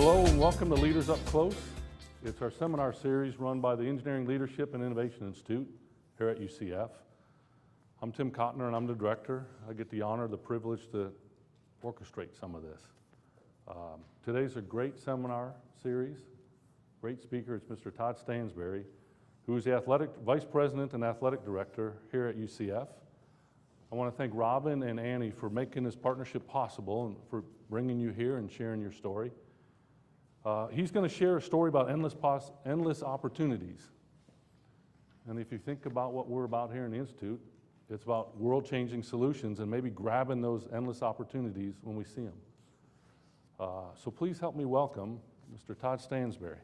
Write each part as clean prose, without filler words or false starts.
Hello and welcome to Leaders Up Close. It's our seminar series run by the Engineering Leadership and Innovation Institute here at UCF. I'm Tim Kottner and I'm the director. I get the honor, the privilege to orchestrate some of this. Today's a great seminar series. Great speaker, it's Mr. Todd Stansbury, who is the Vice President and Athletic Director here at UCF. I want to thank Robin and Annie for making this partnership possible and for bringing you here and sharing your story. He's going to share a story about endless opportunities. And if you think about what we're about here in the Institute, it's about world-changing solutions and maybe grabbing those endless opportunities when we see them. So please help me welcome Mr. Todd Stansbury.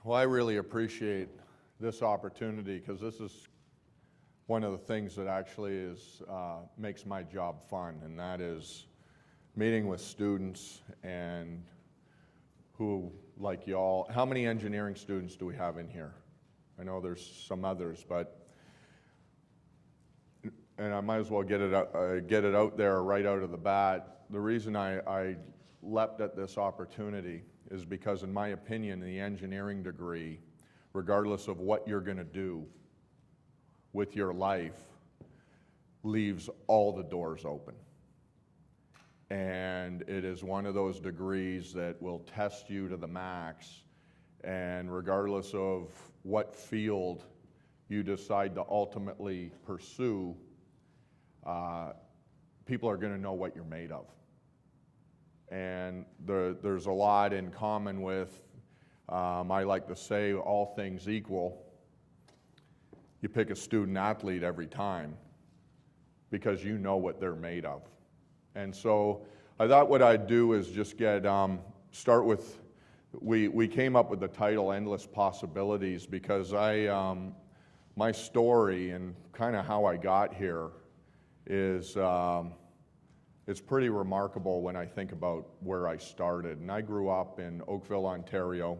Well, I really appreciate this opportunity because this is one of the things that actually makes my job fun, and that is meeting with students and who, like y'all, how many engineering students do we have in here? I know there's some others, and I might as well get it out there right out of the bat. The reason I leapt at this opportunity is because, in my opinion, the engineering degree, regardless of what you're going to do with your life, leaves all the doors open. And it is one of those degrees that will test you to the max, and regardless of what field you decide to ultimately pursue, people are going to know what you're made of. And there's a lot in common with, I like to say, all things equal, you pick a student athlete every time because you know what they're made of. And so I thought what I'd do is just start with, we came up with the title Endless Possibilities because my story and kind of how I got here is, it's pretty remarkable when I think about where I started. And I grew up in Oakville, Ontario,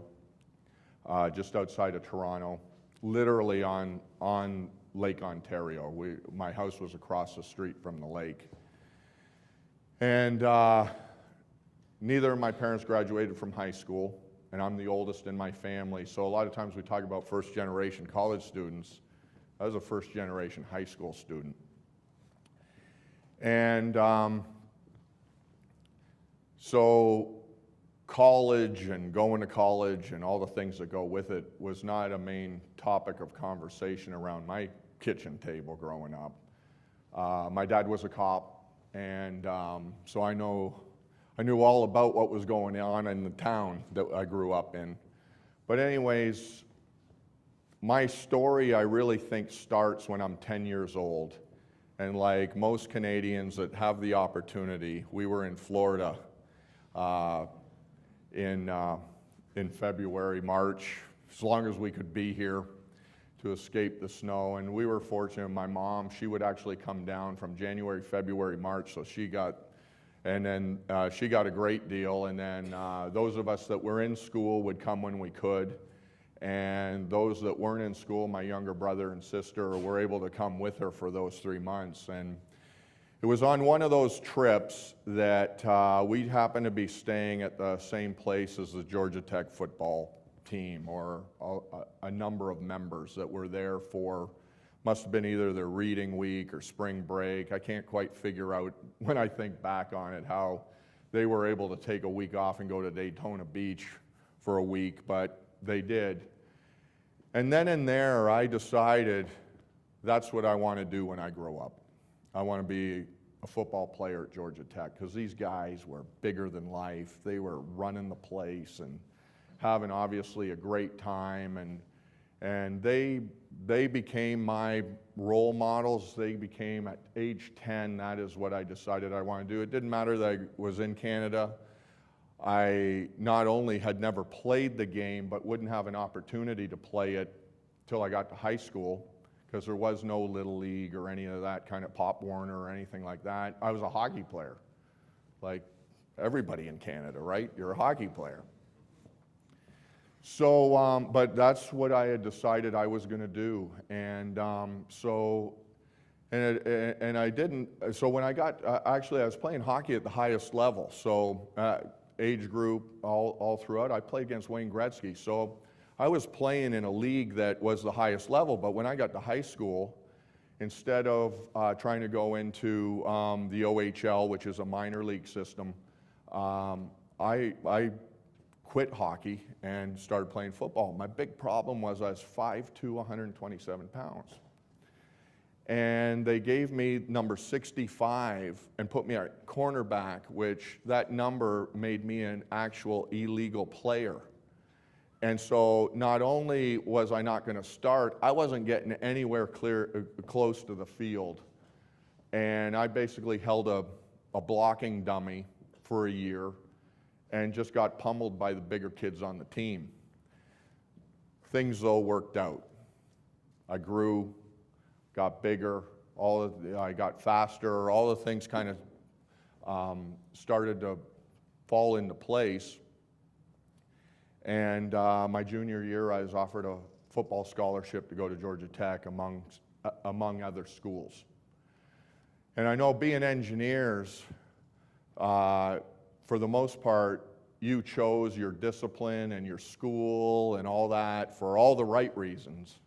just outside of Toronto, literally on Lake Ontario. My house was across the street from the lake. And neither of my parents graduated from high school, and I'm the oldest in my family. So a lot of times we talk about first-generation college students. I was a first-generation high school student. And so college and going to college and all the things that go with it was not a main topic of conversation around my kitchen table growing up. My dad was a cop, and so I knew all about what was going on in the town that I grew up in. But anyways, my story, I really think, starts when I'm 10 years old. And like most Canadians that have the opportunity, we were in Florida in February, March, as long as we could be here to escape the snow. And we were fortunate. My mom, she would actually come down from January, February, March, so she got a great deal. And then those of us that were in school would come when we could. And those that weren't in school, my younger brother and sister, were able to come with her for those 3 months. And it was on one of those trips that we happened to be staying at the same place as the Georgia Tech football team, or a number of members that were there for, must have been either their reading week or spring break. I can't quite figure out, when I think back on it, how they were able to take a week off and go to Daytona Beach for a week, but they did. And then in there, I decided that's what I want to do when I grow up. I want to be a football player at Georgia Tech, because these guys were bigger than life. They were running the place and having obviously a great time, and they became my role models. They became, at age 10, that is what I decided I want to do. It didn't matter that I was in Canada. I not only had never played the game, but wouldn't have an opportunity to play it till I got to high school, because there was no Little League or any of that kind of Pop Warner or anything like that. I was a hockey player, like everybody in Canada, right? You're a hockey player. So, but that's what I had decided I was going to do, and and I didn't. So when I got, actually, I was playing hockey at the highest level. So age group all throughout, I played against Wayne Gretzky. So I was playing in a league that was the highest level. But when I got to high school, instead of trying to go into the OHL, which is a minor league system, I quit hockey and started playing football. My big problem was I was 5'2", 127 pounds. And they gave me number 65 and put me at cornerback, which that number made me an actual illegal player. And so not only was I not going to start, I wasn't getting anywhere close to the field. And I basically held a blocking dummy for a year and just got pummeled by the bigger kids on the team. Things, though, worked out. I grew, got bigger, I got faster, all the things kind of started to fall into place. And my junior year, I was offered a football scholarship to go to Georgia Tech among other schools. And I know being engineers, for the most part, you chose your discipline and your school and all that for all the right reasons.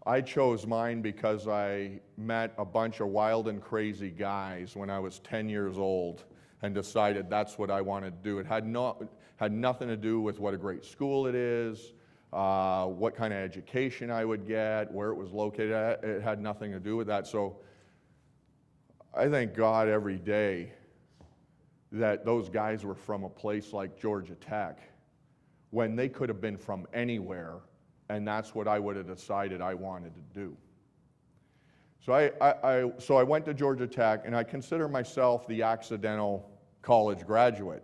I chose mine because I met a bunch of wild and crazy guys when I was 10 years old and decided that's what I wanted to do. It had nothing to do with what a great school it is, what kind of education I would get, where it was located at. It had nothing to do with that. So I thank God every day that those guys were from a place like Georgia Tech when they could have been from anywhere, and that's what I would have decided I wanted to do. So I went to Georgia Tech, and I consider myself the accidental college graduate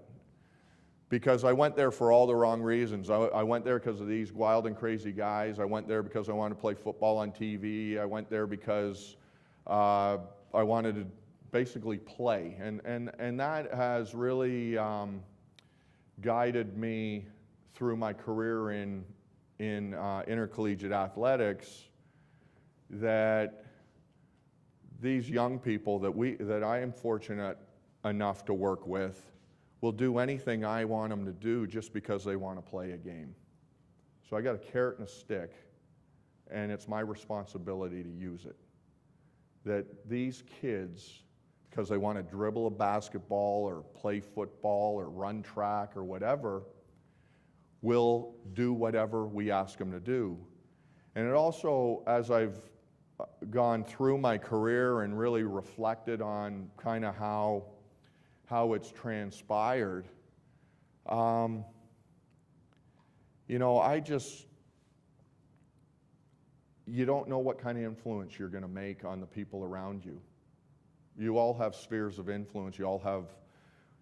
because I went there for all the wrong reasons. I went there because of these wild and crazy guys. I went there because I wanted to play football on TV. I went there because I wanted to basically play. And that has really guided me through my career in intercollegiate athletics, that these young people that I am fortunate enough to work with will do anything I want them to do just because they want to play a game. So I got a carrot and a stick, and it's my responsibility to use it. That these kids, because they want to dribble a basketball or play football or run track or whatever, will do whatever we ask them to do. And it also, as I've gone through my career and really reflected on kind of how it's transpired, you know, you don't know what kind of influence you're going to make on the people around you. You all have spheres of influence. You all have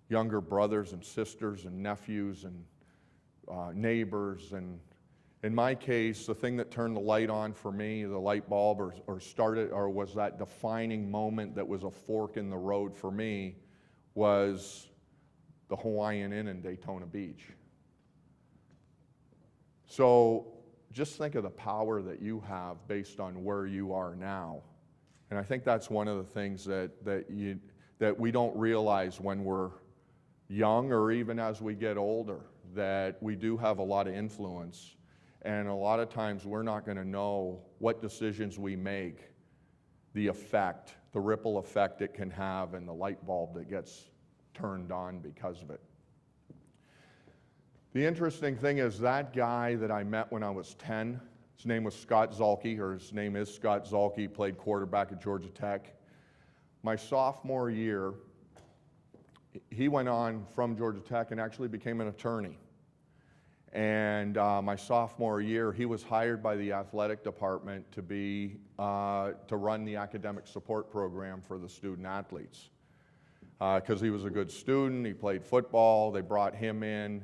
younger brothers and sisters and nephews and neighbors. And in my case, the thing that turned the light on for me, the light bulb, or was that defining moment that was a fork in the road for me, was the Hawaiian Inn in Daytona Beach. So just think of the power that you have based on where you are now. And I think that's one of the things that we don't realize when we're young or even as we get older, that we do have a lot of influence. And a lot of times we're not going to know what decisions we make, the effect, the ripple effect it can have, and the light bulb that gets turned on because of it. The interesting thing is that guy that I met when I was 10, his name was Scott Zalke, or his name is Scott Zalke, played quarterback at Georgia Tech. My sophomore year, he went on from Georgia Tech and actually became an attorney. And my sophomore year, he was hired by the athletic department to run the academic support program for the student athletes. Because he was a good student, he played football, they brought him in.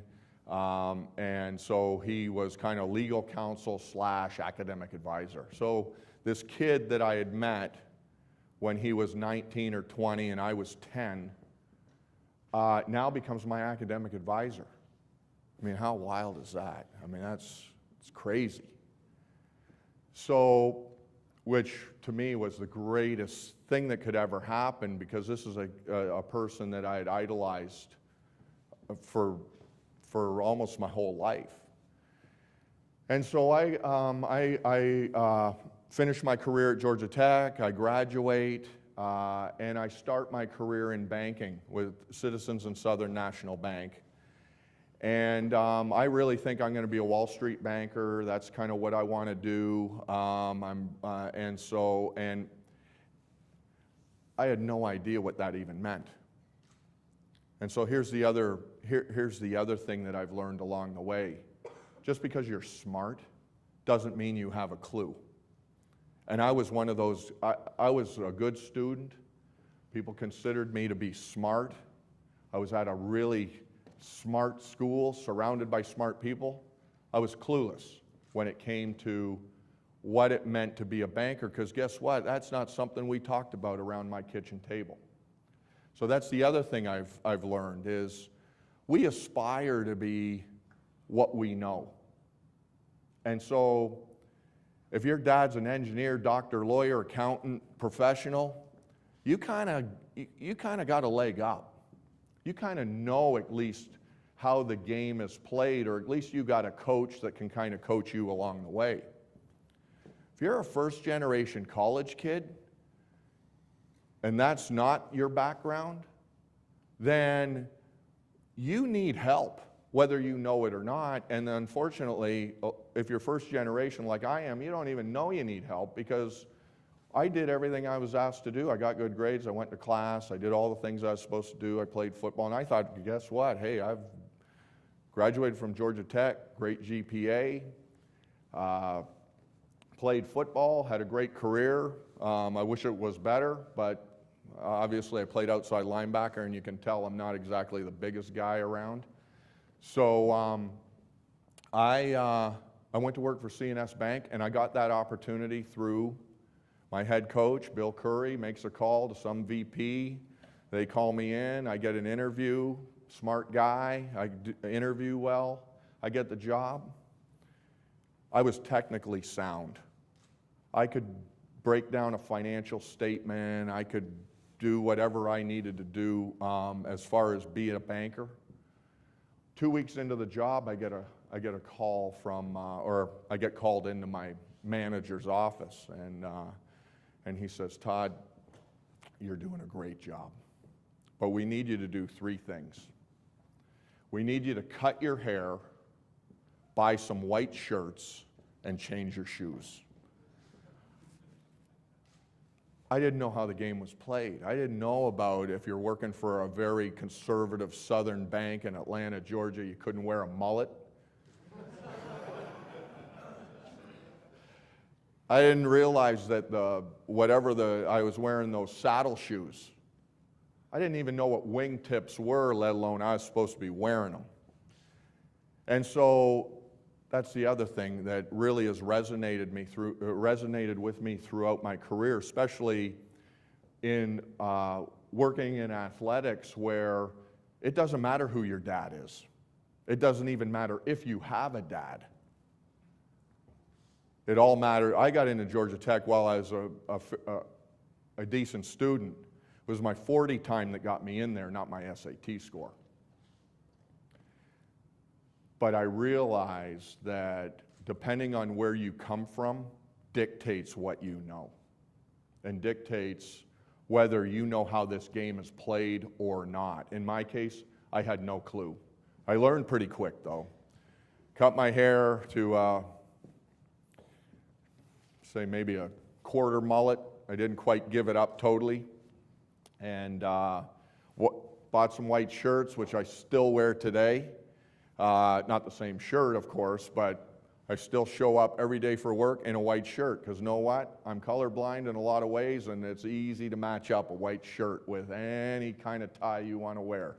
And so he was kind of legal counsel / academic advisor. So this kid that I had met when he was 19 or 20 and I was 10, now becomes my academic advisor I mean, how wild is that? I mean, it's crazy. So, which to me was the greatest thing that could ever happen, because this is a person that I had idolized for almost my whole life. And so I finished my career at Georgia Tech, I graduate, and I start my career in banking with Citizens and Southern National Bank. And I really think I'm going to be a Wall Street banker. That's kind of what I want to do. And I had no idea what that even meant. And so here's the other thing that I've learned along the way. Just because you're smart doesn't mean you have a clue. And I was one of those. I was a good student. People considered me to be smart. I was at a really smart school, surrounded by smart people. I was clueless when it came to what it meant to be a banker, because guess what? That's not something we talked about around my kitchen table. So that's the other thing I've learned is we aspire to be what we know. And so if your dad's an engineer, doctor, lawyer, accountant, professional, you kind of got a leg up. You kind of know at least how the game is played, or at least you got a coach that can kind of coach you along the way. If you're a first-generation college kid, and that's not your background, then you need help, whether you know it or not. And unfortunately, if you're first generation like I am, you don't even know you need help, because I did everything I was asked to do. I got good grades, I went to class, I did all the things I was supposed to do, I played football, and I thought, guess what? Hey, I've graduated from Georgia Tech, great GPA, played football, had a great career. I wish it was better, but obviously I played outside linebacker, and you can tell I'm not exactly the biggest guy around. So I went to work for C&S Bank, and I got that opportunity through my head coach, Bill Curry, makes a call to some VP. They call me in, I get an interview, smart guy, I interview well, I get the job. I was technically sound. I could break down a financial statement, I could do whatever I needed to do as far as being a banker. 2 weeks into the job, I get a call from, or I get called into my manager's office, and he says, Todd, you're doing a great job, but we need you to do 3 things. We need you to cut your hair, buy some white shirts, and change your shoes. I didn't know how the game was played. I didn't know about if you're working for a very conservative southern bank in Atlanta, Georgia, you couldn't wear a mullet. I didn't realize that I was wearing those saddle shoes. I didn't even know what wingtips were, let alone I was supposed to be wearing them. And so that's the other thing that really has resonated with me throughout my career, especially in working in athletics, where it doesn't matter who your dad is. It doesn't even matter if you have a dad. It all mattered. I got into Georgia Tech while I was a decent student. It was my 40 time that got me in there, not my SAT score. But I realized that depending on where you come from dictates what you know, and dictates whether you know how this game is played or not. In my case, I had no clue. I learned pretty quick, though. Cut my hair to say maybe a quarter mullet. I didn't quite give it up totally. And bought some white shirts, which I still wear today. Not the same shirt, of course, but I still show up every day for work in a white shirt, because you know what? I'm colorblind in a lot of ways, and it's easy to match up a white shirt with any kind of tie you want to wear.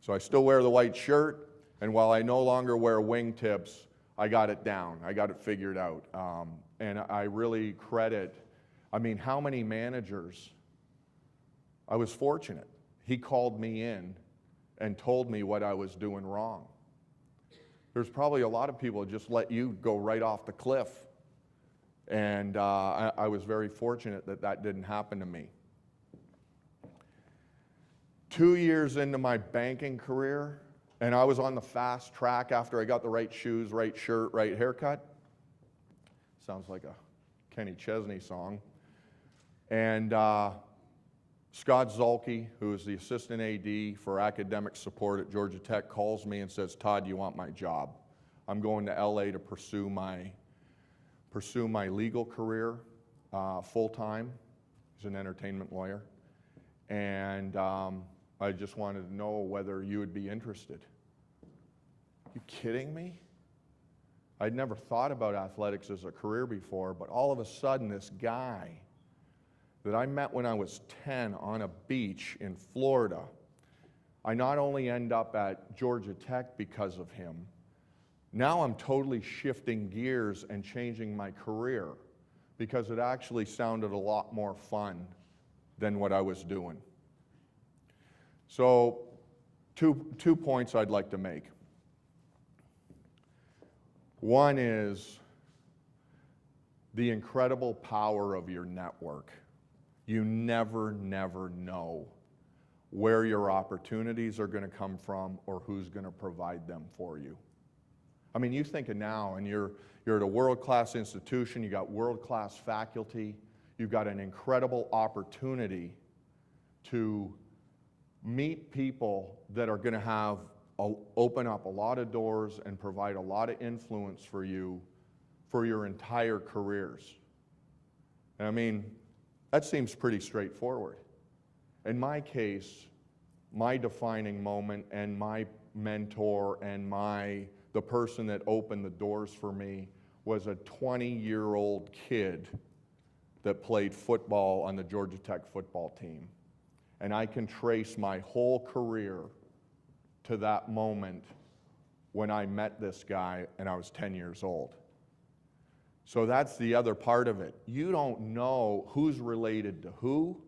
So I still wear the white shirt, and while I no longer wear wingtips, I got it down. I got it figured out. And I really credit, how many managers, I was fortunate. He called me in and told me what I was doing wrong. there's probably a lot of people that just let you go right off the cliff. And I was very fortunate that that didn't happen to me. 2 years into my banking career, and I was on the fast track after I got the right shoes, right shirt, right haircut. Sounds like a Kenny Chesney song. And Scott Zulke, who is the assistant AD for academic support at Georgia Tech, calls me and says, "Todd, you want my job? I'm going to LA to pursue my legal career full-time." He's an entertainment lawyer. And I just wanted to know whether you would be interested. You kidding me? I'd never thought about athletics as a career before, but all of a sudden this guy that I met when I was 10 on a beach in Florida, I not only end up at Georgia Tech because of him, now I'm totally shifting gears and changing my career because it actually sounded a lot more fun than what I was doing. So, two points I'd like to make. One is the incredible power of your network. You never know where your opportunities are going to come from or who's going to provide them for you. I mean, you think of now, and you're at a world-class institution, you got world-class faculty, you've got an incredible opportunity to meet people that are going to open up a lot of doors and provide a lot of influence for you for your entire careers. I mean, that seems pretty straightforward. In my case, my defining moment and my mentor and the person that opened the doors for me was a 20-year-old kid that played football on the Georgia Tech football team. And I can trace my whole career to that moment when I met this guy and I was 10 years old. So that's the other part of it. You don't know who's related to who.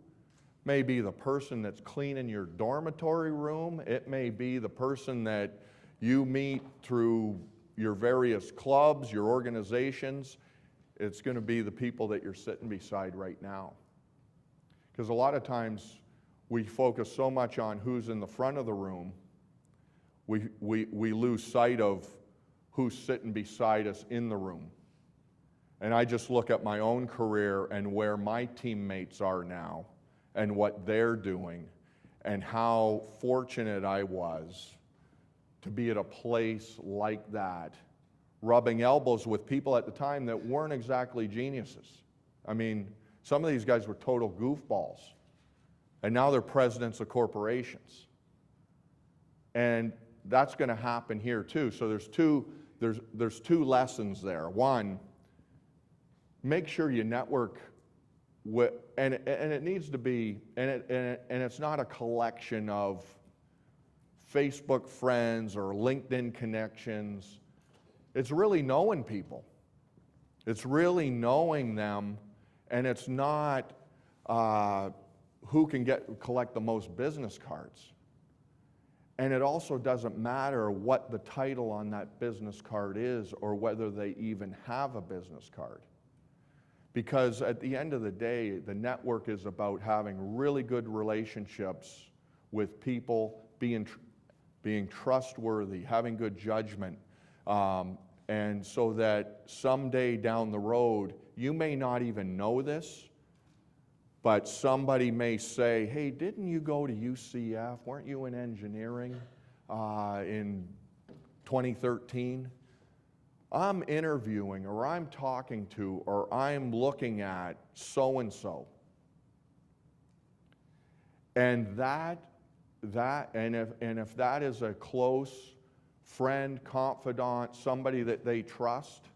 Maybe the person that's cleaning your dormitory room. It may be the person that you meet through your various clubs, your organizations. It's going to be the people that you're sitting beside right now. Because a lot of times we focus so much on who's in the front of the room, we lose sight of who's sitting beside us in the room. And I just look at my own career and where my teammates are now and what they're doing and how fortunate I was to be at a place like that, rubbing elbows with people at the time that weren't exactly geniuses. I mean, some of these guys were total goofballs, and now they're presidents of corporations. And that's going to happen here too. So there's two lessons there. One, make sure you network with, and it needs to be, and it's not a collection of Facebook friends or LinkedIn connections. It's really knowing people. It's really knowing them, and it's not who can collect the most business cards. And it also doesn't matter what the title on that business card is or whether they even have a business card. Because at the end of the day, the network is about having really good relationships with people, being trustworthy, having good judgment, and so that someday down the road, you may not even know this, but somebody may say, "Hey, didn't you go to UCF? Weren't you in engineering in 2013? I'm interviewing, or I'm talking to, or I'm looking at so-and-so." And if that is a close friend, confidant, somebody that they trust,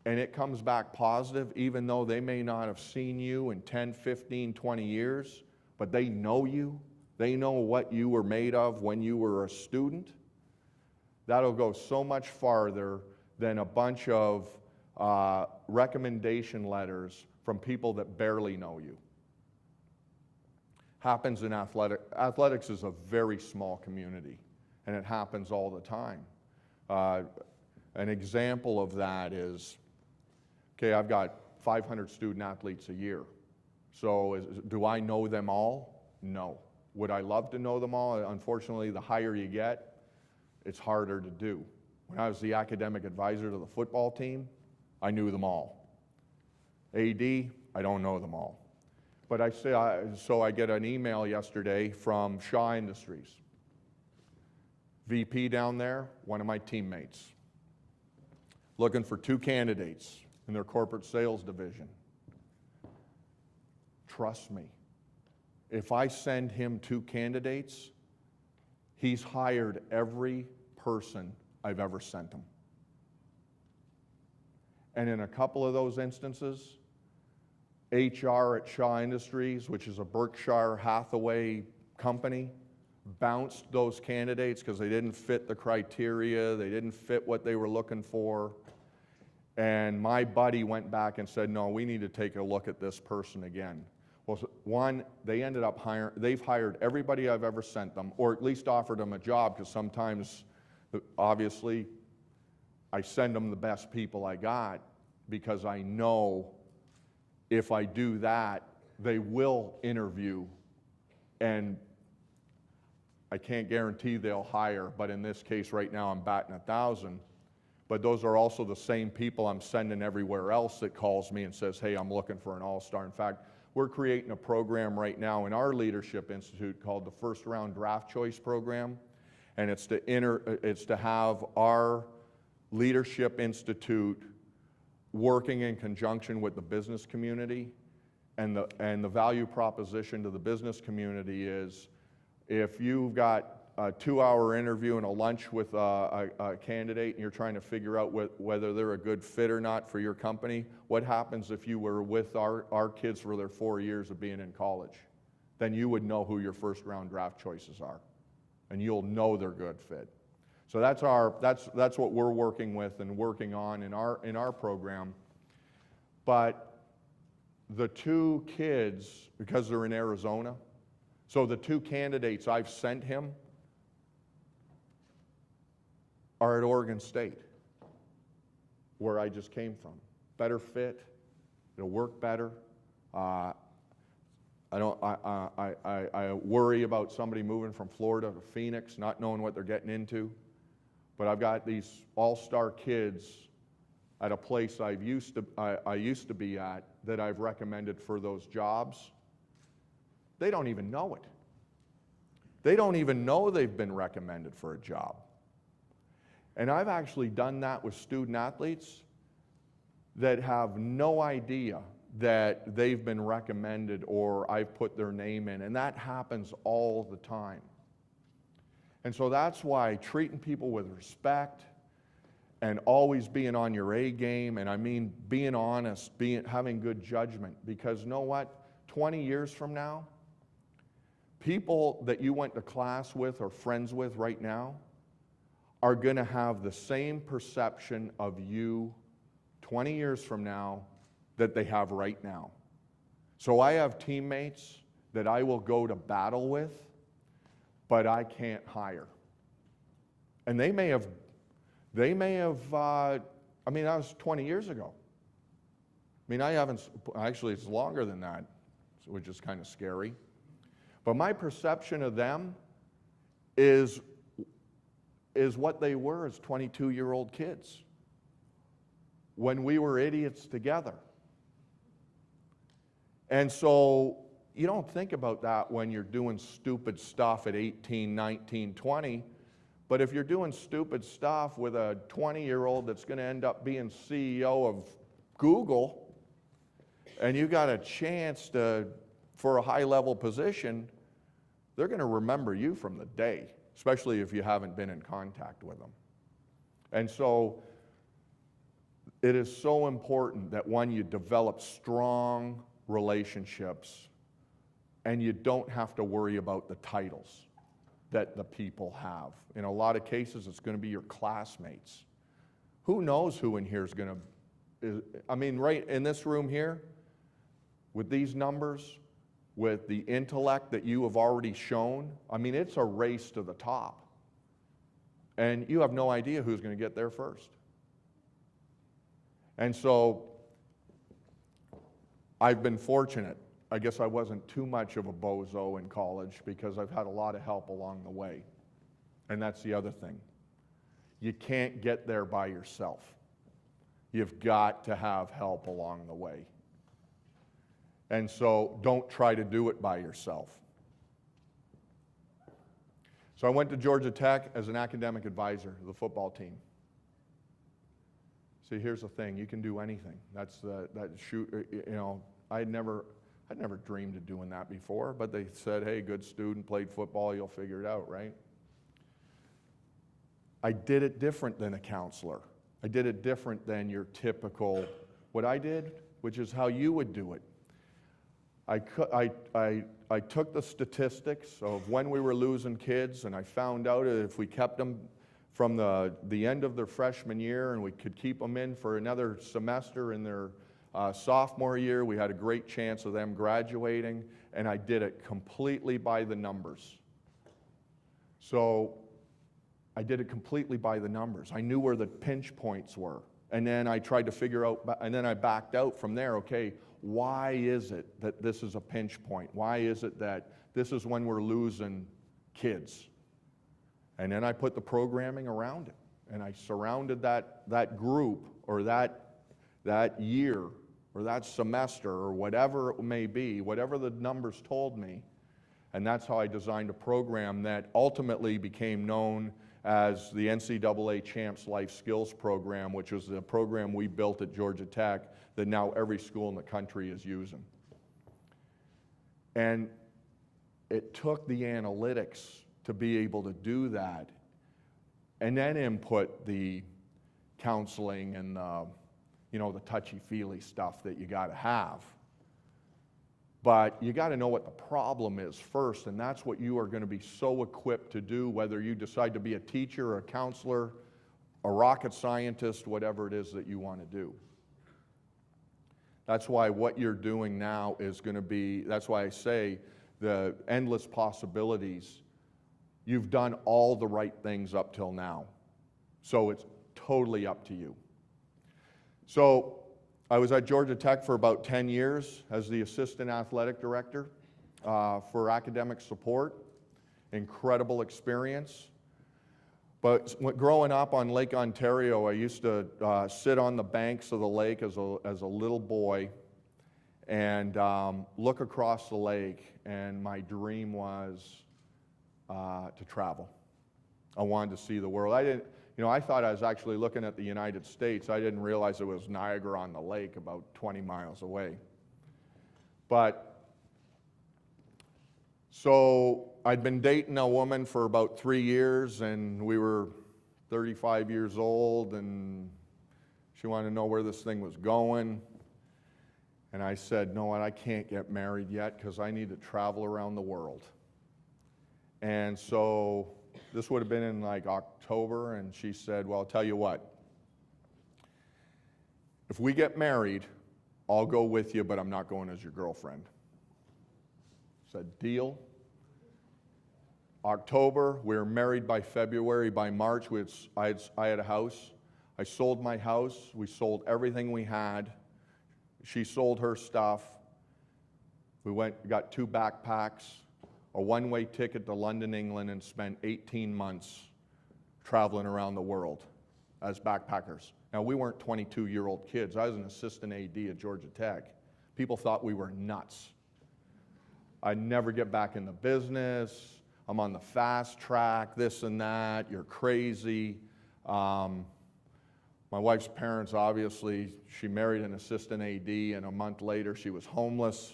and it comes back positive, even though they may not have seen you in 10, 15, 20 years, but they know you, they know what you were made of when you were a student, that'll go so much farther than a bunch of recommendation letters from people that barely know you. Happens in athletics. Athletics is a very small community, and it happens all the time. An example of that is, okay, I've got 500 student athletes a year. So do I know them all? No. Would I love to know them all? Unfortunately, the higher you get, it's harder to do. When I was the academic advisor to the football team, I knew them all. AD, I don't know them all. But I get an email yesterday from Shaw Industries. VP down there, one of my teammates, looking for 2 candidates in their corporate sales division. Trust me, if I send him 2 candidates, he's hired every person I've ever sent him. And in a couple of those instances, HR at Shaw Industries, which is a Berkshire Hathaway company, bounced those candidates because they didn't fit the criteria, they didn't fit what they were looking for. And my buddy went back and said, no, we need to take a look at this person again. Well, one, they ended up they've hired everybody I've ever sent them, or at least offered them a job, because sometimes, obviously, I send them the best people I got, because I know if I do that, they will interview, and I can't guarantee they'll hire, but in this case right now I'm batting 1,000. But those are also the same people I'm sending everywhere else that calls me and says, hey, I'm looking for an all-star. In fact, we're creating a program right now in our Leadership Institute called the First Round Draft Choice Program, and it's to have our Leadership Institute working in conjunction with the business community, and the value proposition to the business community is, if you've got a 2-hour interview and a lunch with a candidate and you're trying to figure out whether they're a good fit or not for your company, what happens if you were with our kids for their 4 years of being in college? Then you would know who your first round draft choices are, and you'll know they're good fit. So that's what we're working with and working on in our program. But the 2 kids, because they're in Arizona, so the 2 candidates I've sent him are at Oregon State, where I just came from. Better fit, it'll work better. I worry about somebody moving from Florida to Phoenix, not knowing what they're getting into. But I've got these all-star kids at a place I used to be at that I've recommended for those jobs. They don't even know it. They don't even know they've been recommended for a job. And I've actually done that with student athletes that have no idea that they've been recommended or I've put their name in, and that happens all the time. And so that's why treating people with respect and always being on your A game, and I mean being honest, having good judgment, because you know what? 20 years from now, people that you went to class with or friends with right now are going to have the same perception of you 20 years from now that they have right now. So I have teammates that I will go to battle with, but I can't hire. And they may have, I mean, that was 20 years ago. I mean, actually it's longer than that, which is kind of scary. But my perception of them is what they were as 22-year-old kids when we were idiots together. And so you don't think about that when you're doing stupid stuff at 18, 19, 20, but if you're doing stupid stuff with a 20-year-old that's going to end up being CEO of Google, and you got a chance for a high-level position, they're going to remember you from the day, especially if you haven't been in contact with them. And so it is so important that when you develop strong relationships and you don't have to worry about the titles that the people have. In a lot of cases, it's going to be your classmates. Who knows who in here is going to, I mean, right in this room here, with these numbers, with the intellect that you have already shown, I mean, it's a race to the top. And you have no idea who's going to get there first. And so I've been fortunate. I guess I wasn't too much of a bozo in college because I've had a lot of help along the way. And that's the other thing. You can't get there by yourself. You've got to have help along the way. And so don't try to do it by yourself. So I went to Georgia Tech as an academic advisor to the football team. See, here's the thing, you can do anything. I'd never dreamed of doing that before, but they said, hey, good student, played football, you'll figure it out, right? I did it different than a counselor. I did it different than your typical, what I did, which is how you would do it. I took the statistics of when we were losing kids, and I found out that if we kept them from the end of their freshman year and we could keep them in for another semester in their sophomore year, we had a great chance of them graduating, and I did it completely by the numbers. So I did it completely by the numbers. I knew where the pinch points were, and then I tried to figure out, and then I backed out from there, okay, why is it that this is a pinch point? Why is it that this is when we're losing kids? And then I put the programming around it, and I surrounded that group or that year or that semester or whatever it may be, whatever the numbers told me, and that's how I designed a program that ultimately became known as the NCAA Champs Life Skills Program, which was the program we built at Georgia Tech that now every school in the country is using. And it took the analytics to be able to do that, and then input the counseling and the touchy-feely stuff that you got to have. But you got to know what the problem is first, and that's what you are going to be so equipped to do, whether you decide to be a teacher or a counselor, a rocket scientist, whatever it is that you want to do. That's why what you're doing now is going to be, that's why I say the endless possibilities. You've done all the right things up till now. So it's totally up to you. So I was at Georgia Tech for about 10 years as the assistant athletic director for academic support. Incredible experience. But growing up on Lake Ontario, I used to sit on the banks of the lake as a little boy and look across the lake, and my dream was to travel. I wanted to see the world. I thought I was actually looking at the United States. I didn't realize it was Niagara on the lake about 20 miles away. So I'd been dating a woman for about 3 years, and we were 35 years old, and she wanted to know where this thing was going. And I said, no, I can't get married yet because I need to travel around the world. And so this would have been in like October, and she said, well, I'll tell you what. If we get married, I'll go with you, but I'm not going as your girlfriend. I said, deal. October, we were married by February. By March, I had a house. I sold my house. We sold everything we had. She sold her stuff. We got 2 backpacks, a one-way ticket to London, England, and spent 18 months traveling around the world as backpackers. Now, we weren't 22-year-old kids. I was an assistant AD at Georgia Tech. People thought we were nuts. I'd never get back in the business. I'm on the fast track, this and that. You're crazy. My wife's parents, obviously, she married an assistant AD, and a month later she was homeless.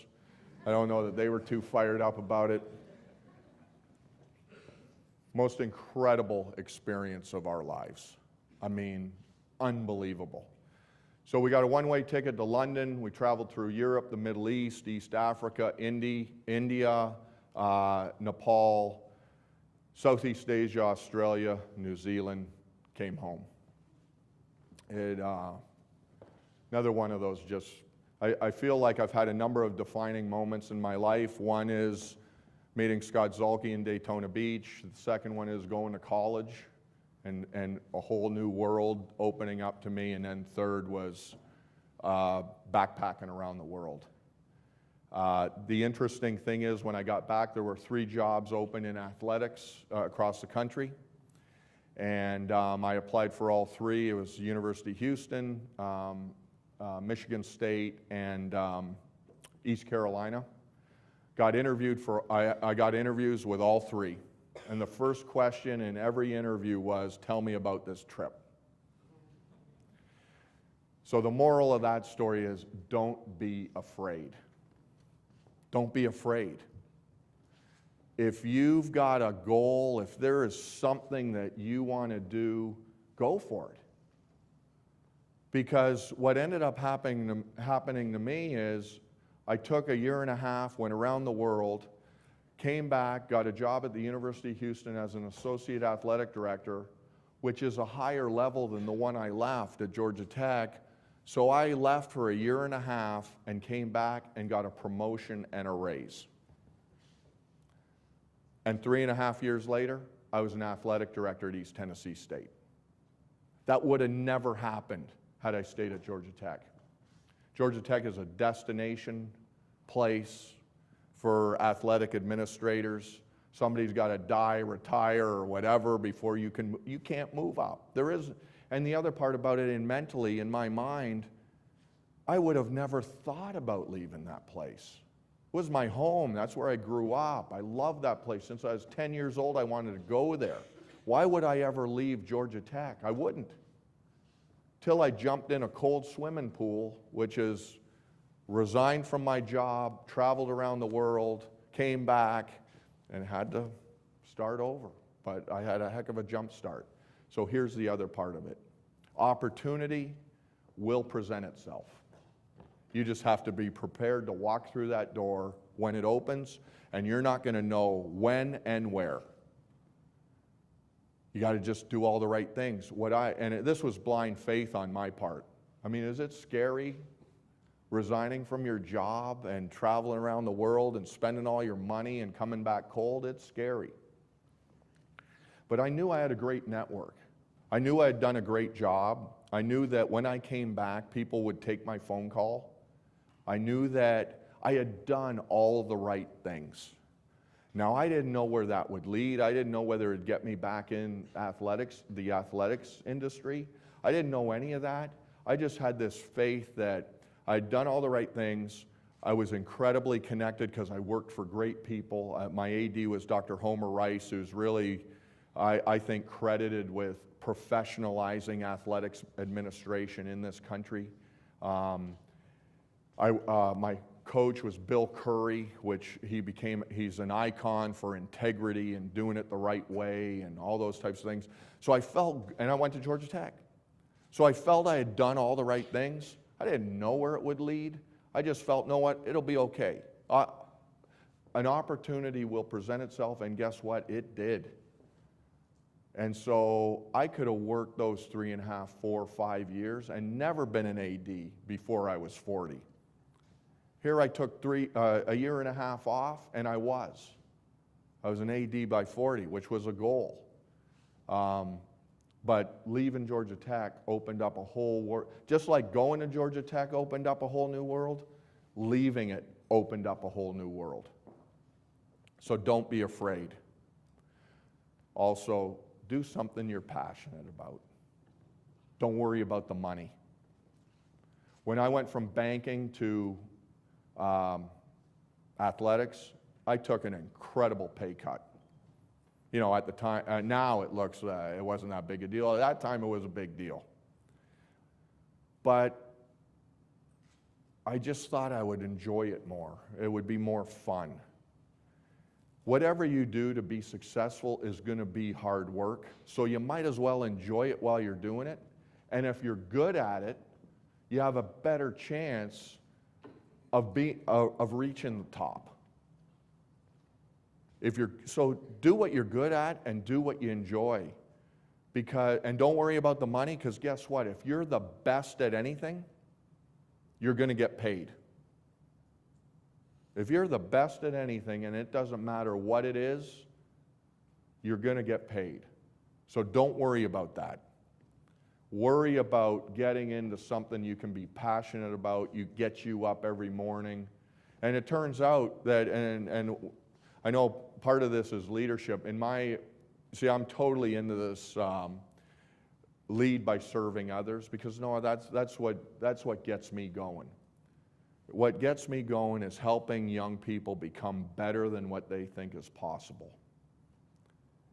I don't know that they were too fired up about it. Most incredible experience of our lives. I mean, unbelievable. So we got a one-way ticket to London. We traveled through Europe, the Middle East, East Africa, India, Nepal, Southeast Asia, Australia, New Zealand, came home. Another one of those I feel like I've had a number of defining moments in my life. One is meeting Scott Zolke in Daytona Beach. The second one is going to college and a whole new world opening up to me. And then third was backpacking around the world. The interesting thing is when I got back, there were 3 jobs open in athletics across the country. And I applied for all 3. It was University of Houston, Michigan State, and East Carolina. I got interviews with all 3. And the first question in every interview was, tell me about this trip. So the moral of that story is, don't be afraid. Don't be afraid. If you've got a goal, if there is something that you want to do, go for it. Because what ended up happening to me is I took a year and a half, went around the world, came back, got a job at the University of Houston as an associate athletic director, which is a higher level than the one I left at Georgia Tech. So I left for a year and a half and came back and got a promotion and a raise. And 3.5 years later, I was an athletic director at East Tennessee State. That would have never happened had I stayed at Georgia Tech. Georgia Tech is a destination place for athletic administrators. Somebody's got to die, retire, or whatever before you can't move up. And the other part about it, mentally, in my mind, I would have never thought about leaving that place. It was my home. That's where I grew up. I loved that place. Since I was 10 years old, I wanted to go there. Why would I ever leave Georgia Tech? I wouldn't. Till I jumped in a cold swimming pool, which is resigned from my job, traveled around the world, came back, and had to start over. But I had a heck of a jump start. So here's the other part of it. Opportunity will present itself. You just have to be prepared to walk through that door when it opens, and you're not going to know when and where. You got to just do all the right things. This was blind faith on my part. I mean, is it scary resigning from your job and traveling around the world and spending all your money and coming back cold? It's scary. But I knew I had a great network. I knew I had done a great job. I knew that when I came back, people would take my phone call. I knew that I had done all the right things. Now, I didn't know where that would lead. I didn't know whether it'd get me back in athletics, the athletics industry. I didn't know any of that. I just had this faith that I'd done all the right things. I was incredibly connected because I worked for great people. My AD was Dr. Homer Rice, who's really, I think, credited with professionalizing athletics administration in this country. My coach was Bill Curry, which he's an icon for integrity and doing it the right way and all those types of things. So I felt, and I went to Georgia Tech. So I felt I had done all the right things. I didn't know where it would lead. I just felt, know what, it'll be okay. An opportunity will present itself, and guess what? It did. And so I could have worked those 3.5, 4, 5 years and never been an AD before I was 40. Here I took a year and a half off, and I was an AD by 40, which was a goal. But leaving Georgia Tech opened up a whole world. Just like going to Georgia Tech opened up a whole new world, leaving it opened up a whole new world. So don't be afraid. Also, do something you're passionate about. Don't worry about the money. When I went from banking to athletics, I took an incredible pay cut. You know, at the time, now it looks, it wasn't that big a deal. At that time, it was a big deal. But I just thought I would enjoy it more. It would be more fun. Whatever you do to be successful is going to be hard work, so you might as well enjoy it while you're doing it. And if you're good at it, you have a better chance of reaching the top. So do what you're good at and do what you enjoy. And don't worry about the money, because guess what? If you're the best at anything, you're going to get paid. If you're the best at anything, and it doesn't matter what it is, you're going to get paid. So don't worry about that. Worry about getting into something you can be passionate about, you get you up every morning. And it turns out that, and I know part of this is leadership. See, I'm totally into this lead by serving others, because no, that's what gets me going. What gets me going is helping young people become better than what they think is possible.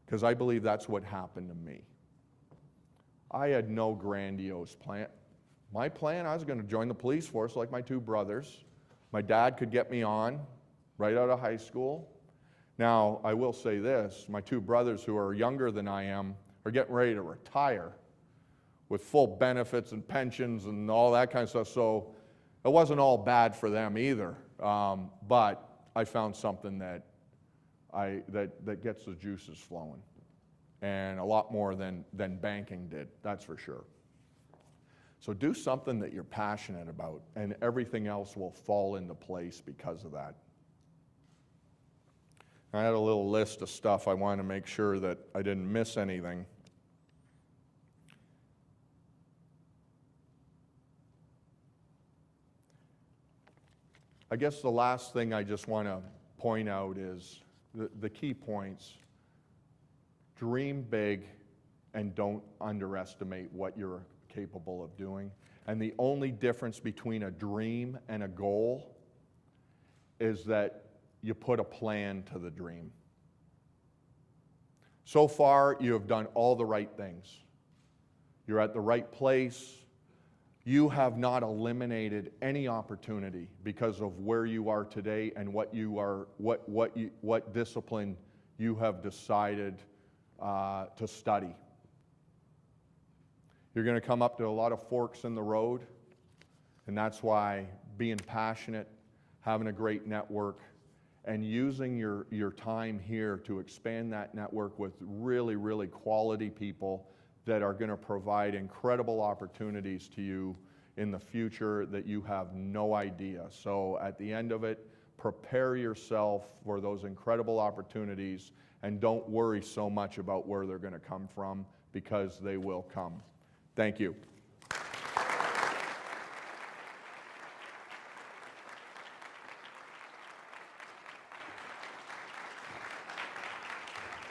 Because I believe that's what happened to me. I had no grandiose plan. My plan, I was going to join the police force like my two brothers. My dad could get me on right out of high school. Now, I will say this, my two brothers who are younger than I am are getting ready to retire with full benefits and pensions and all that kind of stuff, so it wasn't all bad for them either. But I found something that gets the juices flowing, and a lot more than banking did, that's for sure. So do something that you're passionate about, and everything else will fall into place because of that. I had a little list of stuff I wanted to make sure that I didn't miss anything. I guess the last thing I just want to point out is the key points. Dream big and don't underestimate what you're capable of doing. And the only difference between a dream and a goal is that you put a plan to the dream. So far, you have done all the right things. You're at the right place. You have not eliminated any opportunity because of where you are today and what discipline you have decided to study. You're going to come up to a lot of forks in the road, and that's why being passionate, having a great network, and using your time here to expand that network with really, really quality people that are going to provide incredible opportunities to you in the future that you have no idea. So at the end of it, prepare yourself for those incredible opportunities, and don't worry so much about where they're going to come from, because they will come. Thank you.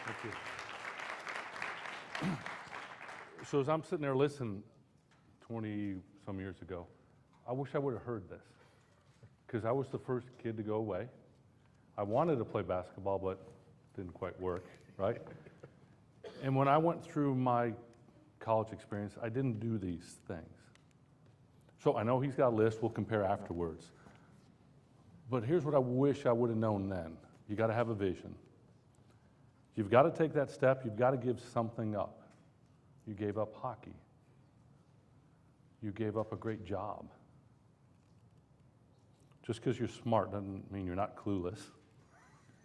Thank you. So as I'm sitting there listening 20-some years ago, I wish I would have heard this, because I was the first kid to go away. I wanted to play basketball, but it didn't quite work, right? And when I went through my college experience, I didn't do these things. So I know he's got a list, we'll compare afterwards. But here's what I wish I would have known then. You got to have a vision. You've got to take that step, you've got to give something up. You gave up hockey. You gave up a great job. Just because you're smart doesn't mean you're not clueless.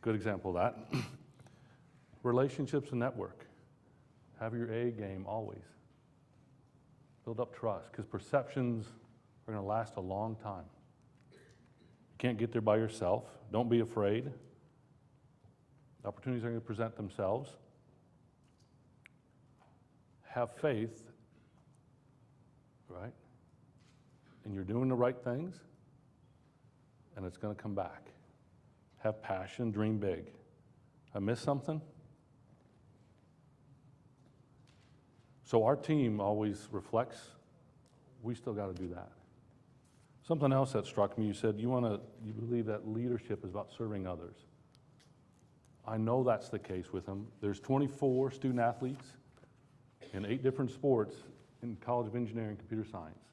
Good example of that. Relationships and network. Have your A game always. Build up trust, because perceptions are going to last a long time. You can't get there by yourself. Don't be afraid. Opportunities are going to present themselves. Have faith, right? And you're doing the right things, and it's going to come back. Have passion, dream big. I missed something? So our team always reflects, we still got to do that. Something else that struck me, you said you believe that leadership is about serving others. I know that's the case with them. There's 24 student athletes in 8 different sports in College of Engineering and Computer Science,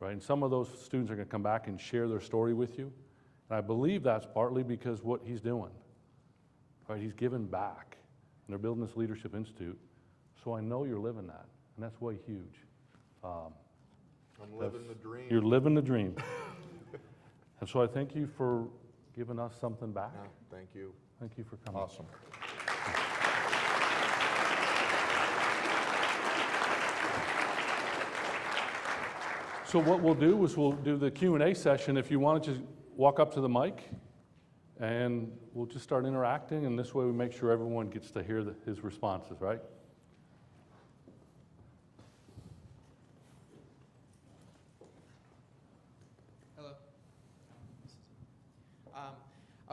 right? And some of those students are going to come back and share their story with you. And I believe that's partly because what he's doing, right? He's giving back, and they're building this leadership institute. So I know you're living that, and that's way huge. I'm living the dream. You're living the dream. And so I thank you for giving us something back. Yeah, thank you. Thank you for coming. Awesome. So what we'll do is we'll do the Q&A session. If you want to just walk up to the mic, and we'll just start interacting, and this way we make sure everyone gets to hear his responses, right?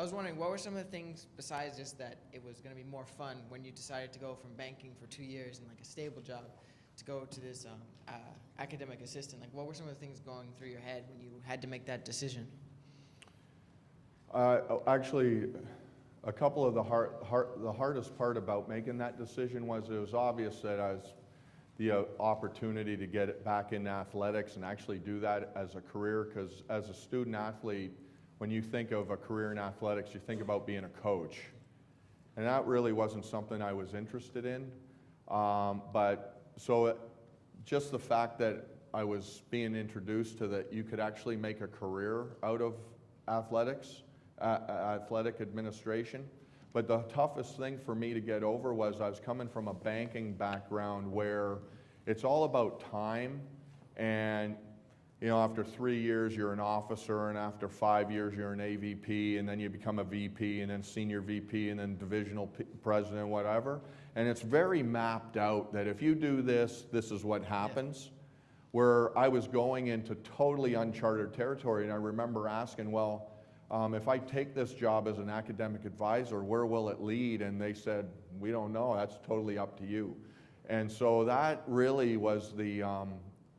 was wondering, what were some of the things besides just that it was going to be more fun when you decided to go from banking for 2 years and like a stable job to go to this academic assistant? Like, what were some of the things going through your head when you had to make that decision? Actually, a couple of the hardest part about making that decision was it was obvious that I was the opportunity to get it back into athletics and actually do that as a career, because as a student athlete, when you think of a career in athletics, you think about being a coach. And that really wasn't something I was interested in. Just the fact that I was being introduced to that you could actually make a career out of athletics, athletic administration. But the toughest thing for me to get over was I was coming from a banking background where it's all about time, and you know, after 3 years you're an officer, and after 5 years you're an AVP, and then you become a VP, and then senior VP, and then divisional president, whatever. And it's very mapped out that if you do this, this is what happens. Where I was going into totally uncharted territory, and I remember asking, well, if I take this job as an academic advisor, where will it lead? And they said, we don't know, that's totally up to you. And so that really was the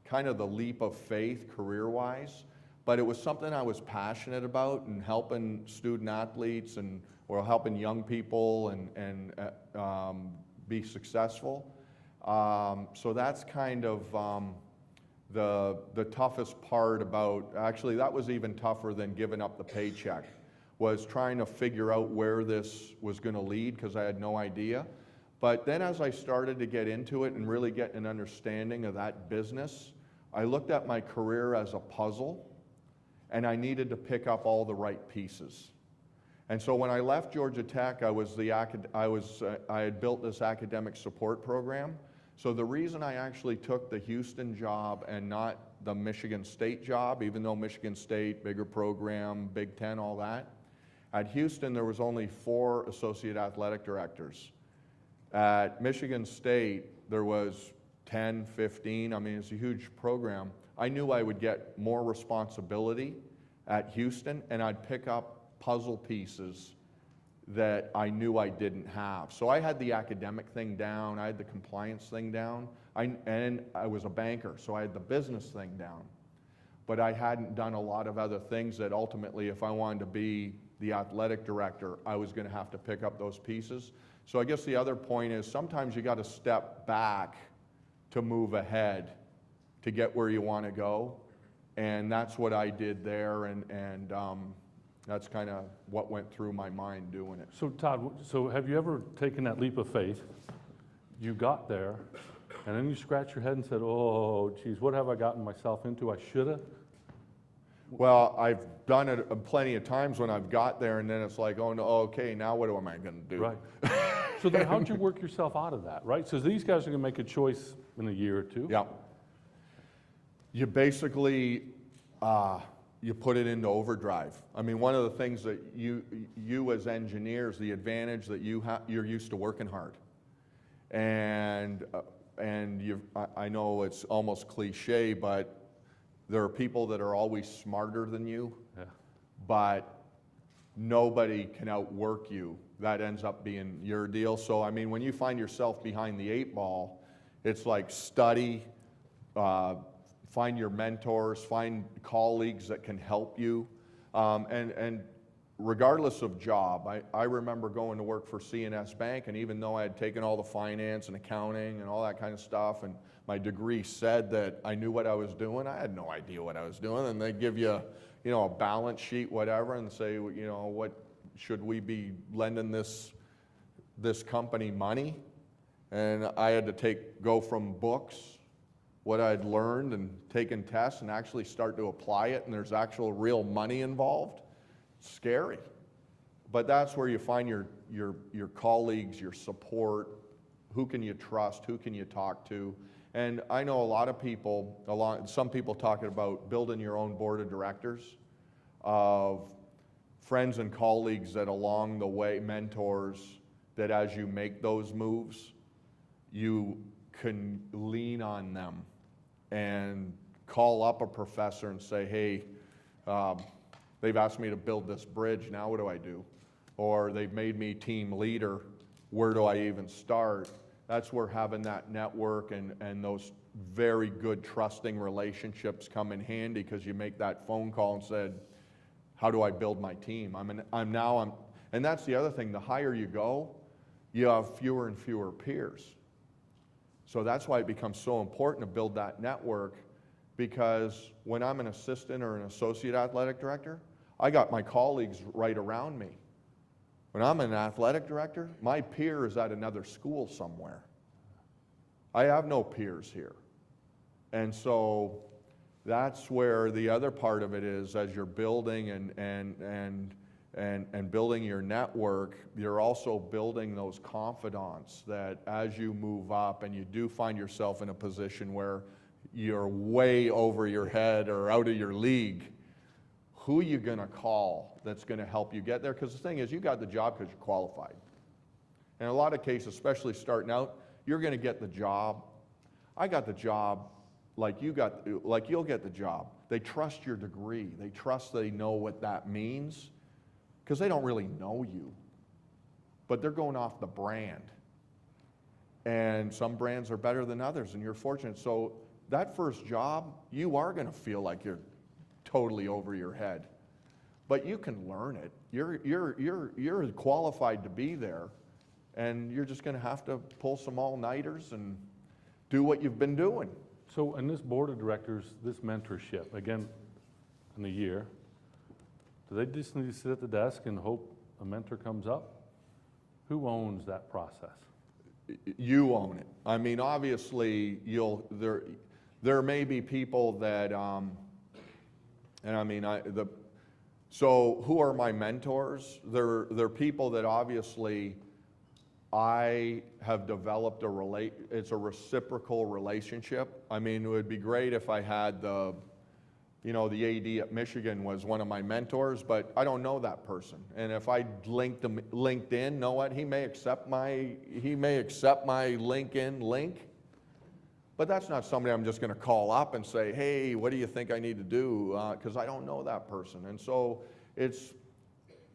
kind of the leap of faith career-wise, but it was something I was passionate about, and helping student athletes or helping young people and be successful. So that's kind of the toughest part about, actually that was even tougher than giving up the paycheck, was trying to figure out where this was going to lead, because I had no idea. But then as I started to get into it and really get an understanding of that business, I looked at my career as a puzzle, and I needed to pick up all the right pieces. And so when I left Georgia Tech, I had built this academic support program. So the reason I actually took the Houston job and not the Michigan State job, even though Michigan State, bigger program, Big Ten, all that, at Houston there was only 4 associate athletic directors. At Michigan State there was 10, 15, I mean it's a huge program. I knew I would get more responsibility at Houston, and I'd pick up puzzle pieces that I knew I didn't have. So I had the academic thing down, I had the compliance thing down, and I was a banker, so I had the business thing down. But I hadn't done a lot of other things that ultimately, if I wanted to be the athletic director, I was going to have to pick up those pieces. So I guess the other point is sometimes you got to step back to move ahead to get where you want to go. And that's what I did there, and that's kind of what went through my mind doing it. So Todd, so have you ever taken that leap of faith? You got there, and then you scratch your head and said, oh, geez, what have I gotten myself into? I should have? Well, I've done it plenty of times when I've got there, and then it's like, oh, no, okay, now what am I going to do? Right. So then how'd you work yourself out of that, right? So these guys are going to make a choice in a year or two. Yeah. You basically, you put it into overdrive. I mean, one of the things that you as engineers, the advantage that you're used to working hard. And I know it's almost cliche, but there are people that are always smarter than you, but nobody can outwork you. That ends up being your deal. So, I mean, when you find yourself behind the 8 ball, it's like study, find your mentors, find colleagues that can help you. And regardless of job, I remember going to work for C&S Bank, and even though I had taken all the finance and accounting and all that kind of stuff, and my degree said that I knew what I was doing, I had no idea what I was doing. And they give you, a balance sheet, whatever, and say, what should we be lending this company money? And I had to go from books, what I'd learned and taken tests, and actually start to apply it, and there's actual real money involved. It's scary. But that's where you find your colleagues, your support, who can you trust, who can you talk to. And I know a lot of people, some people talking about building your own board of directors of friends and colleagues that along the way, mentors, that as you make those moves, you can lean on them and call up a professor and say, hey, they've asked me to build this bridge, now what do I do? or they've made me team leader. Where do I even start? That's where having that network and those very good trusting relationships come in handy, because you make that phone call and said, how do I build my team? And that's the other thing, the higher you go, you have fewer and fewer peers. So that's why it becomes so important to build that network, because when I'm an assistant or an associate athletic director, I got my colleagues right around me. When I'm an athletic director, my peer is at another school somewhere. I have no peers here. And so that's where the other part of it is, as you're building and building your network, you're also building those confidants that as you move up and you do find yourself in a position where you're way over your head or out of your league, who are you going to call that's going to help you get there? Because the thing is, you got the job because you're qualified. In a lot of cases, especially starting out, you're going to get the job. I got the job like you'll get the job. They trust your degree. They trust they know what that means, because they don't really know you. But they're going off the brand. And some brands are better than others, and you're fortunate. So that first job, you are going to feel like you're totally over your head. But you can learn it. You're qualified to be there, and you're just going to have to pull some all-nighters and do what you've been doing. So in this board of directors, this mentorship, again, in a year, do they just need to sit at the desk and hope a mentor comes up? Who owns that process? You own it. I mean, obviously, there may be people that, so who are my mentors? They're people that obviously I have developed it's a reciprocal relationship. I mean, it would be great if I had the AD at Michigan was one of my mentors, but I don't know that person. And if I linked him LinkedIn, know what? He may accept my LinkedIn link, but that's not somebody I'm just going to call up and say, hey, what do you think I need to do? Because I don't know that person. And so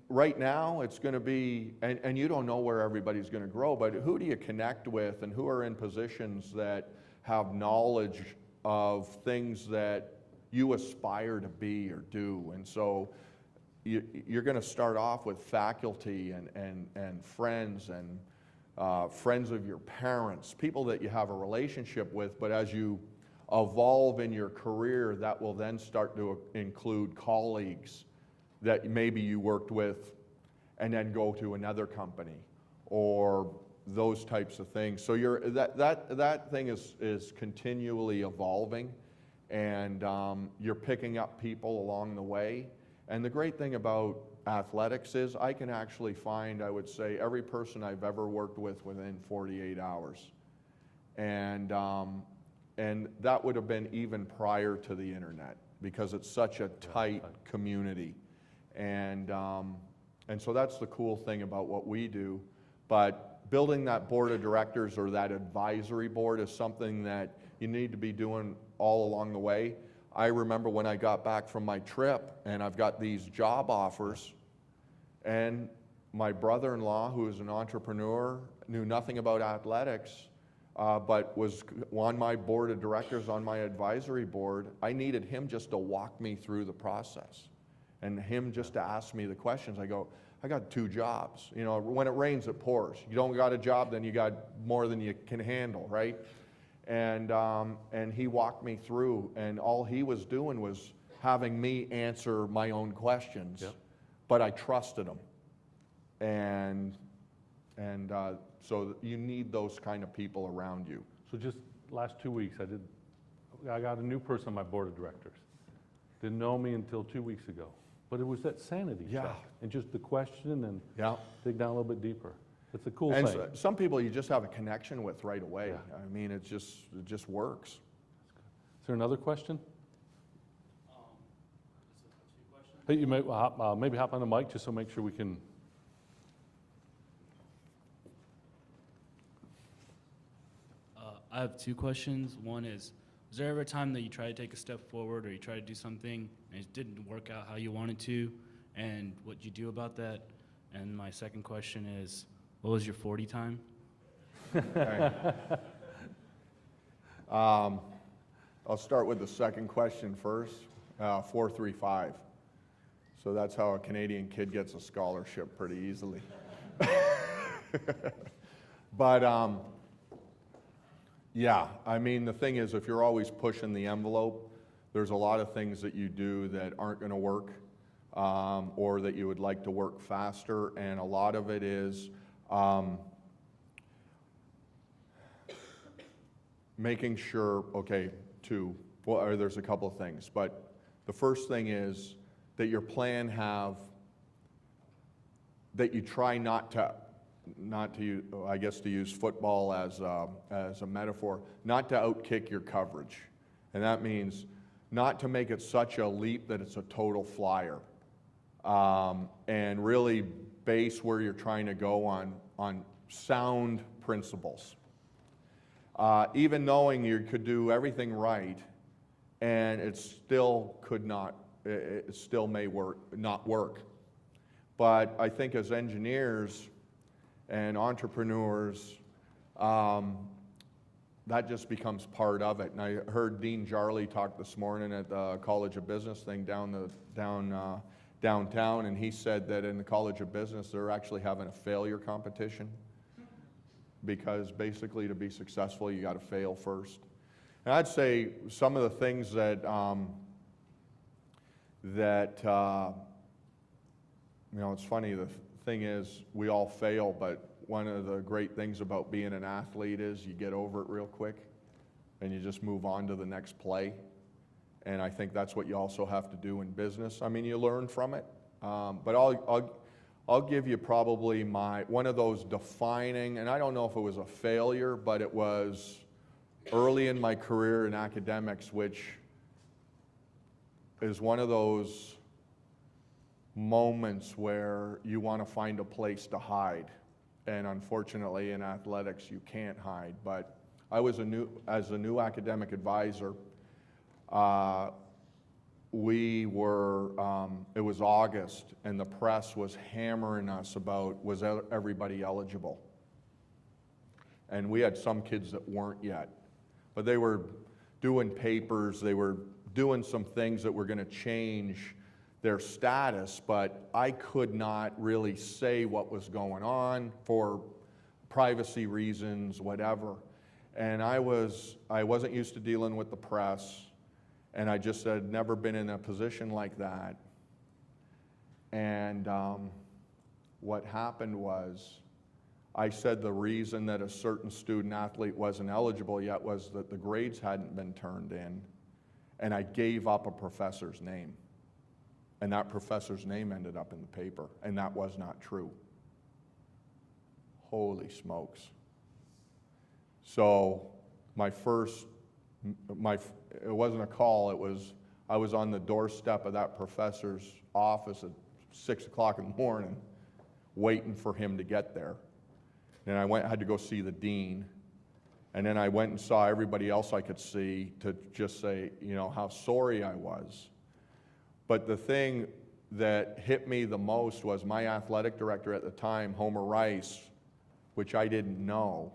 right now it's going to be, and you don't know where everybody's going to grow, but who do you connect with, and who are in positions that have knowledge of things that you aspire to be or do. And so you're going to start off with faculty and friends and friends of your parents, people that you have a relationship with, but as you evolve in your career, that will then start to include colleagues that maybe you worked with and then go to another company or those types of things. So that thing is continually evolving. And you're picking up people along the way. And the great thing about athletics is I can actually find, I would say, every person I've ever worked with within 48 hours. And that would have been even prior to the internet, because it's such a tight community. And so that's the cool thing about what we do. But building that board of directors or that advisory board is something that you need to be doing all along the way. I remember when I got back from my trip and I've got these job offers, and my brother-in-law, who is an entrepreneur, knew nothing about athletics, but was on my board of directors, on my advisory board. I needed him just to walk me through the process and him just to ask me the questions. I go, I got 2 jobs. You know, when it rains, it pours. You don't got a job, then you got more than you can handle, right? And he walked me through, and all he was doing was having me answer my own questions. Yep. But I trusted him. And so you need those kind of people around you. So just last 2 weeks, I got a new person on my board of directors. Didn't know me until 2 weeks ago. But it was that sanity check, and just the question and dig down a little bit deeper. It's a cool thing. So, some people you just have a connection with right away. Yeah. I mean, it just works. Is there another question? Hey, you may maybe hop on the mic just so make sure we can. I have 2 questions. One is there ever a time that you try to take a step forward or you try to do something and it didn't work out how you wanted to, and what you do about that? And my second question is, what was your 40 time? Okay. I'll start with the second question first. 4.35. So that's how a Canadian kid gets a scholarship pretty easily. But yeah, I mean, the thing is, if you're always pushing the envelope, there's a lot of things that you do that aren't going to work, or that you would like to work faster, and a lot of it is making sure, well, there's a couple of things, but the first thing is that your plan that you try not to use, I guess to use football as a metaphor, not to outkick your coverage. And that means not to make it such a leap that it's a total flyer. And really base where you're trying to go on sound principles. Even knowing you could do everything right, and it still may not work. But I think as engineers and entrepreneurs, that just becomes part of it. And I heard Dean Jarley talk this morning at the College of Business thing downtown, and he said that in the College of Business they're actually having a failure competition, because basically to be successful you got to fail first. And I'd say some of the things that it's funny, the thing is we all fail, but one of the great things about being an athlete is you get over it real quick and you just move on to the next play. And I think that's what you also have to do in business. I mean, you learn from it, but I'll give you probably one of those defining, and I don't know if it was a failure, but it was early in my career in academics, which is one of those moments where you want to find a place to hide. And unfortunately in athletics you can't hide. But as a new academic advisor, it was August, and the press was hammering us about, was everybody eligible? And we had some kids that weren't yet, but they were doing papers, they were doing some things that were going to change their status, but I could not really say what was going on for privacy reasons, whatever. And I wasn't used to dealing with the press, and I just had never been in a position like that. And what happened was, I said the reason that a certain student athlete wasn't eligible yet was that the grades hadn't been turned in, and I gave up a professor's name. And that professor's name ended up in the paper, and that was not true. Holy smokes. So it wasn't a call, I was on the doorstep of that professor's office at 6 o'clock in the morning, waiting for him to get there. And I had to go see the dean, and then I went and saw everybody else I could see to just say, how sorry I was. But the thing that hit me the most was my athletic director at the time, Homer Rice, which I didn't know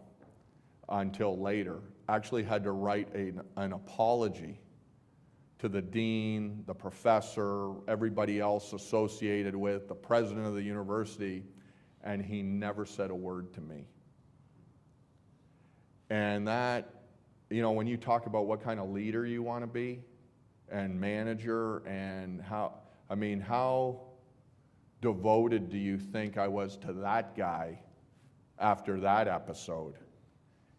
until later, actually had to write an apology to the dean, the professor, everybody else associated with, the president of the university, and he never said a word to me. And that, when you talk about what kind of leader you want to be, and manager, and how devoted do you think I was to that guy after that episode?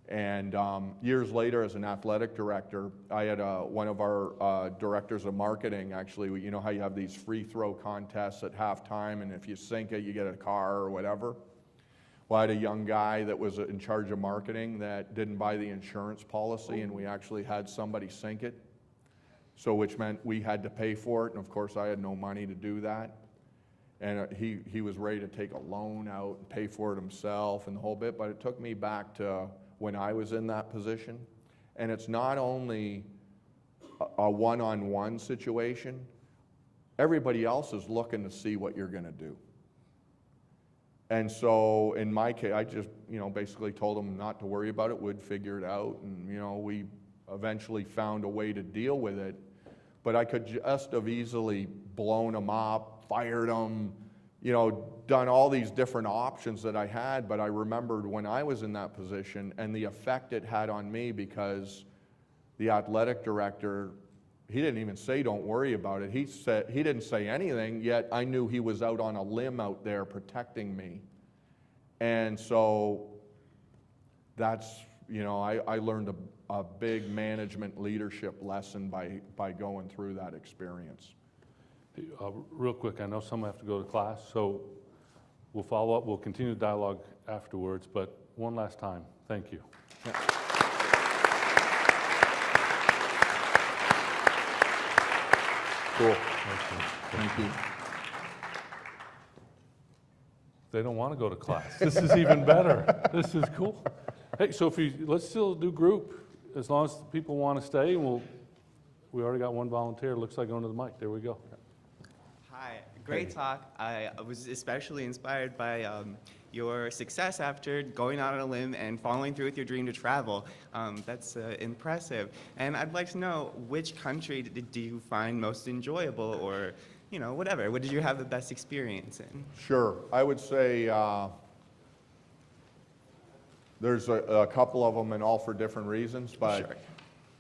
And years later, as an athletic director, I had one of our directors of marketing, actually, you know how you have these free throw contests at halftime, and if you sink it, you get a car or whatever? Well, I had a young guy that was in charge of marketing that didn't buy the insurance policy, and we actually had somebody sink it. So which meant we had to pay for it, and of course I had no money to do that. And he was ready to take a loan out and pay for it himself and the whole bit, but it took me back to when I was in that position. And it's not only a one-on-one situation, everybody else is looking to see what you're going to do. And so in my case, I just, basically told them not to worry about it, we'd figure it out. And, we eventually found a way to deal with it. But I could just have easily blown them up, fired them, done all these different options that I had. But I remembered when I was in that position and the effect it had on me, because the athletic director, he didn't even say, don't worry about it. He didn't say anything, yet I knew he was out on a limb out there protecting me. And so that's, I learned a big management leadership lesson by going through that experience. Real quick, I know some have to go to class, so we'll follow up. We'll continue the dialogue afterwards, but one last time, thank you. Yeah. Cool. Thank you. They don't want to go to class. This is even better. This is cool. Hey, so let's still do group, as long as people want to stay. We already got one volunteer. Looks like going to the mic. There we go. Hi, great talk. I was especially inspired by your success after going out on a limb and following through with your dream to travel. That's impressive. And I'd like to know, which country do you find most enjoyable, or whatever? What did you have the best experience in? Sure. I would say there's a couple of them, and all for different reasons, but Sure.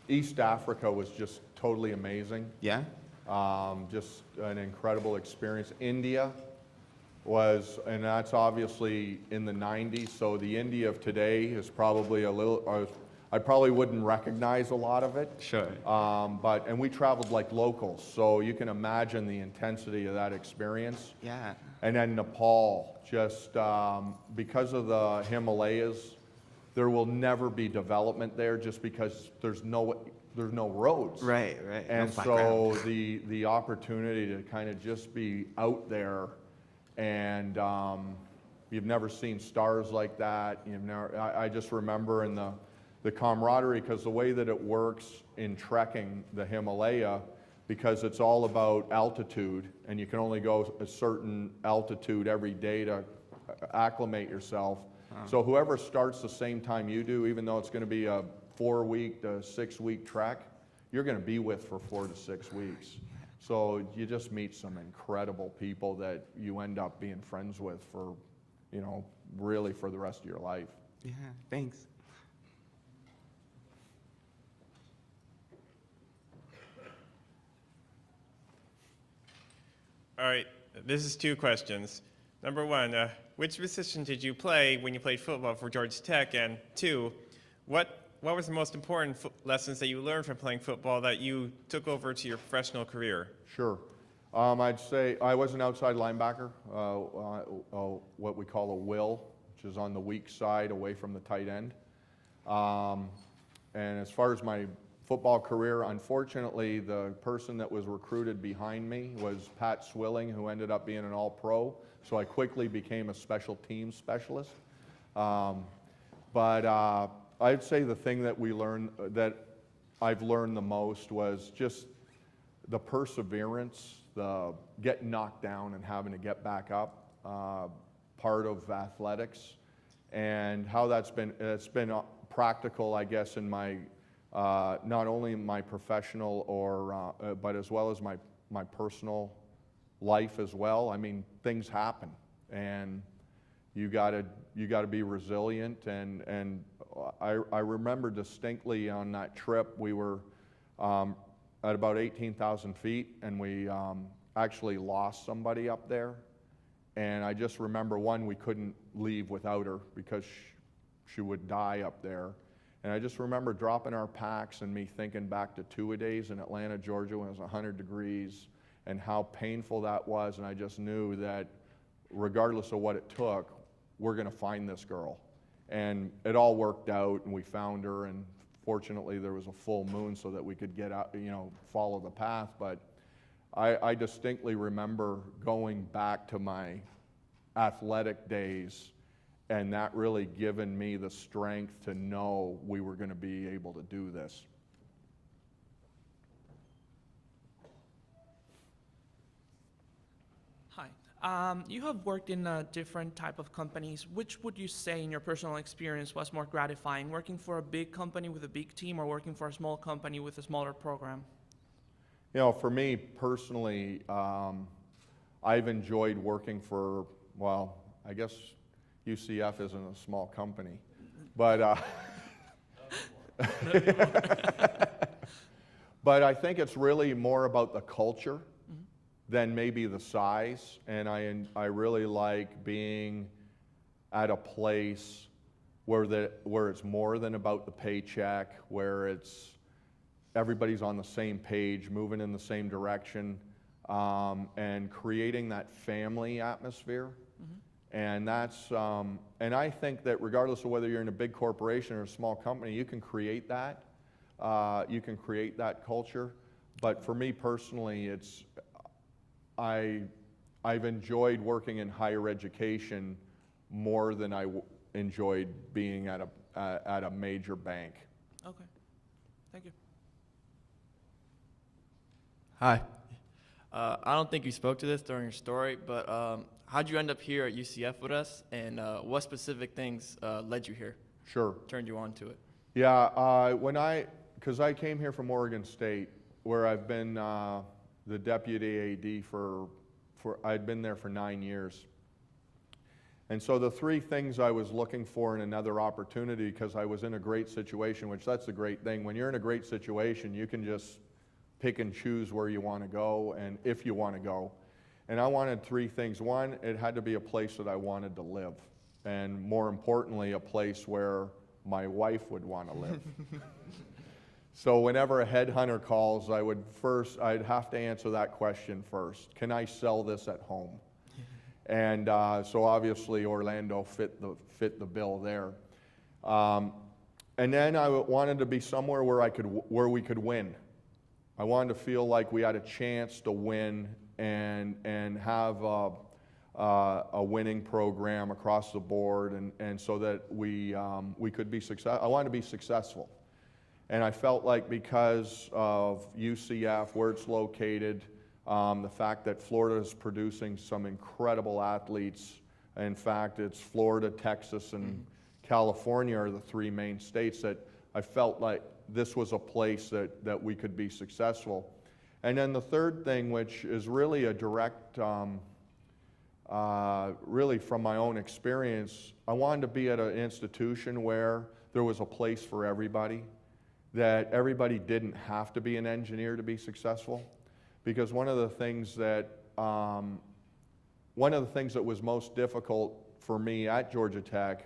East Africa was just totally amazing. Yeah? Just an incredible experience. India was, and that's obviously in the 90s, so the India of today is probably I probably wouldn't recognize a lot of it. Sure. And we traveled like locals, so you can imagine the intensity of that experience. Yeah. And then Nepal, just because of the Himalayas, there will never be development there, just because there's no roads. Right. And No flat so ground. the opportunity to kind of just be out there, and you've never seen stars like that. I just remember in the camaraderie, because the way that it works in trekking the Himalaya, because it's all about altitude, and you can only go a certain altitude every day to acclimate yourself. So whoever starts the same time you do, even though it's going to be a 4-week to 6-week trek, you're going to be with for 4 to 6 weeks. So you just meet some incredible people that you end up being friends with for, really for the rest of your life. Yeah, thanks. All right, this is 2 questions. Number 1, which position did you play when you played football for Georgia Tech? And 2, what was the most important lessons that you learned from playing football that you took over to your professional career? Sure. I'd say I was an outside linebacker, what we call a will, which is on the weak side away from the tight end. And as far as my football career, unfortunately, the person that was recruited behind me was Pat Swilling, who ended up being an all-pro. So I quickly became a special teams specialist. But I'd say the thing that I've learned the most was just the perseverance, the getting knocked down and having to get back up, part of athletics, and how it's been practical, I guess, in my not only in my professional but as well as my personal life as well. I mean, things happen, and you gotta be resilient. And I remember distinctly on that trip, we were at about 18,000 feet, and we actually lost somebody up there. And I just remember, we couldn't leave without her because she would die up there. And I just remember dropping our packs and me thinking back to two-a-days in Atlanta, Georgia, when it was 100 degrees, and how painful that was. And I just knew that regardless of what it took, we're going to find this girl. And it all worked out, and we found her, and fortunately there was a full moon so that we could get out, follow the path. But I distinctly remember going back to my athletic days, and that really given me the strength to know we were going to be able to do this. Hi, You have worked in different type of companies. Which would you say in your personal experience was more gratifying, working for a big company with a big team or working for a small company with a smaller program? You know, for me personally, I've enjoyed working for, well, I guess UCF isn't a small company, but but I think it's really more about the culture than maybe the size, and I really like being at a place where it's more than about the paycheck, where it's everybody's on the same page, moving in the same direction, and creating that family atmosphere. And that's and I think that regardless of whether you're in a big corporation or a small company, you can create that. You can create that culture. But for me personally, I've enjoyed working in higher education more than I enjoyed being at a major bank. Okay, thank you. Hi. I don't think you spoke to this during your story, but how'd you end up here at UCF with us, and what specific things led you here, Sure. turned you on to it? Yeah, because I came here from Oregon State, where I've been the deputy AD I'd been there for 9 years. And so the three things I was looking for in another opportunity, because I was in a great situation, which that's the great thing. When you're in a great situation, you can just pick and choose where you want to go and if you want to go. And I wanted three things. One, it had to be a place that I wanted to live. And more importantly, a place where my wife would want to live. So whenever a headhunter calls, I'd have to answer that question first. Can I sell this at home? And so obviously Orlando fit the bill there. And then I wanted to be somewhere where we could win. I wanted to feel like we had a chance to win and have a winning program across the board, and so that we could be successful. I wanted to be successful. And I felt like because of UCF, where it's located, the fact that Florida is producing some incredible athletes. In fact, it's Florida, Texas, and California are the three main states that I felt like this was a place that we could be successful. And then the third thing, which is really a direct, really from my own experience, I wanted to be at an institution where there was a place for everybody, that everybody didn't have to be an engineer to be successful. Because one of the things that was most difficult for me at Georgia Tech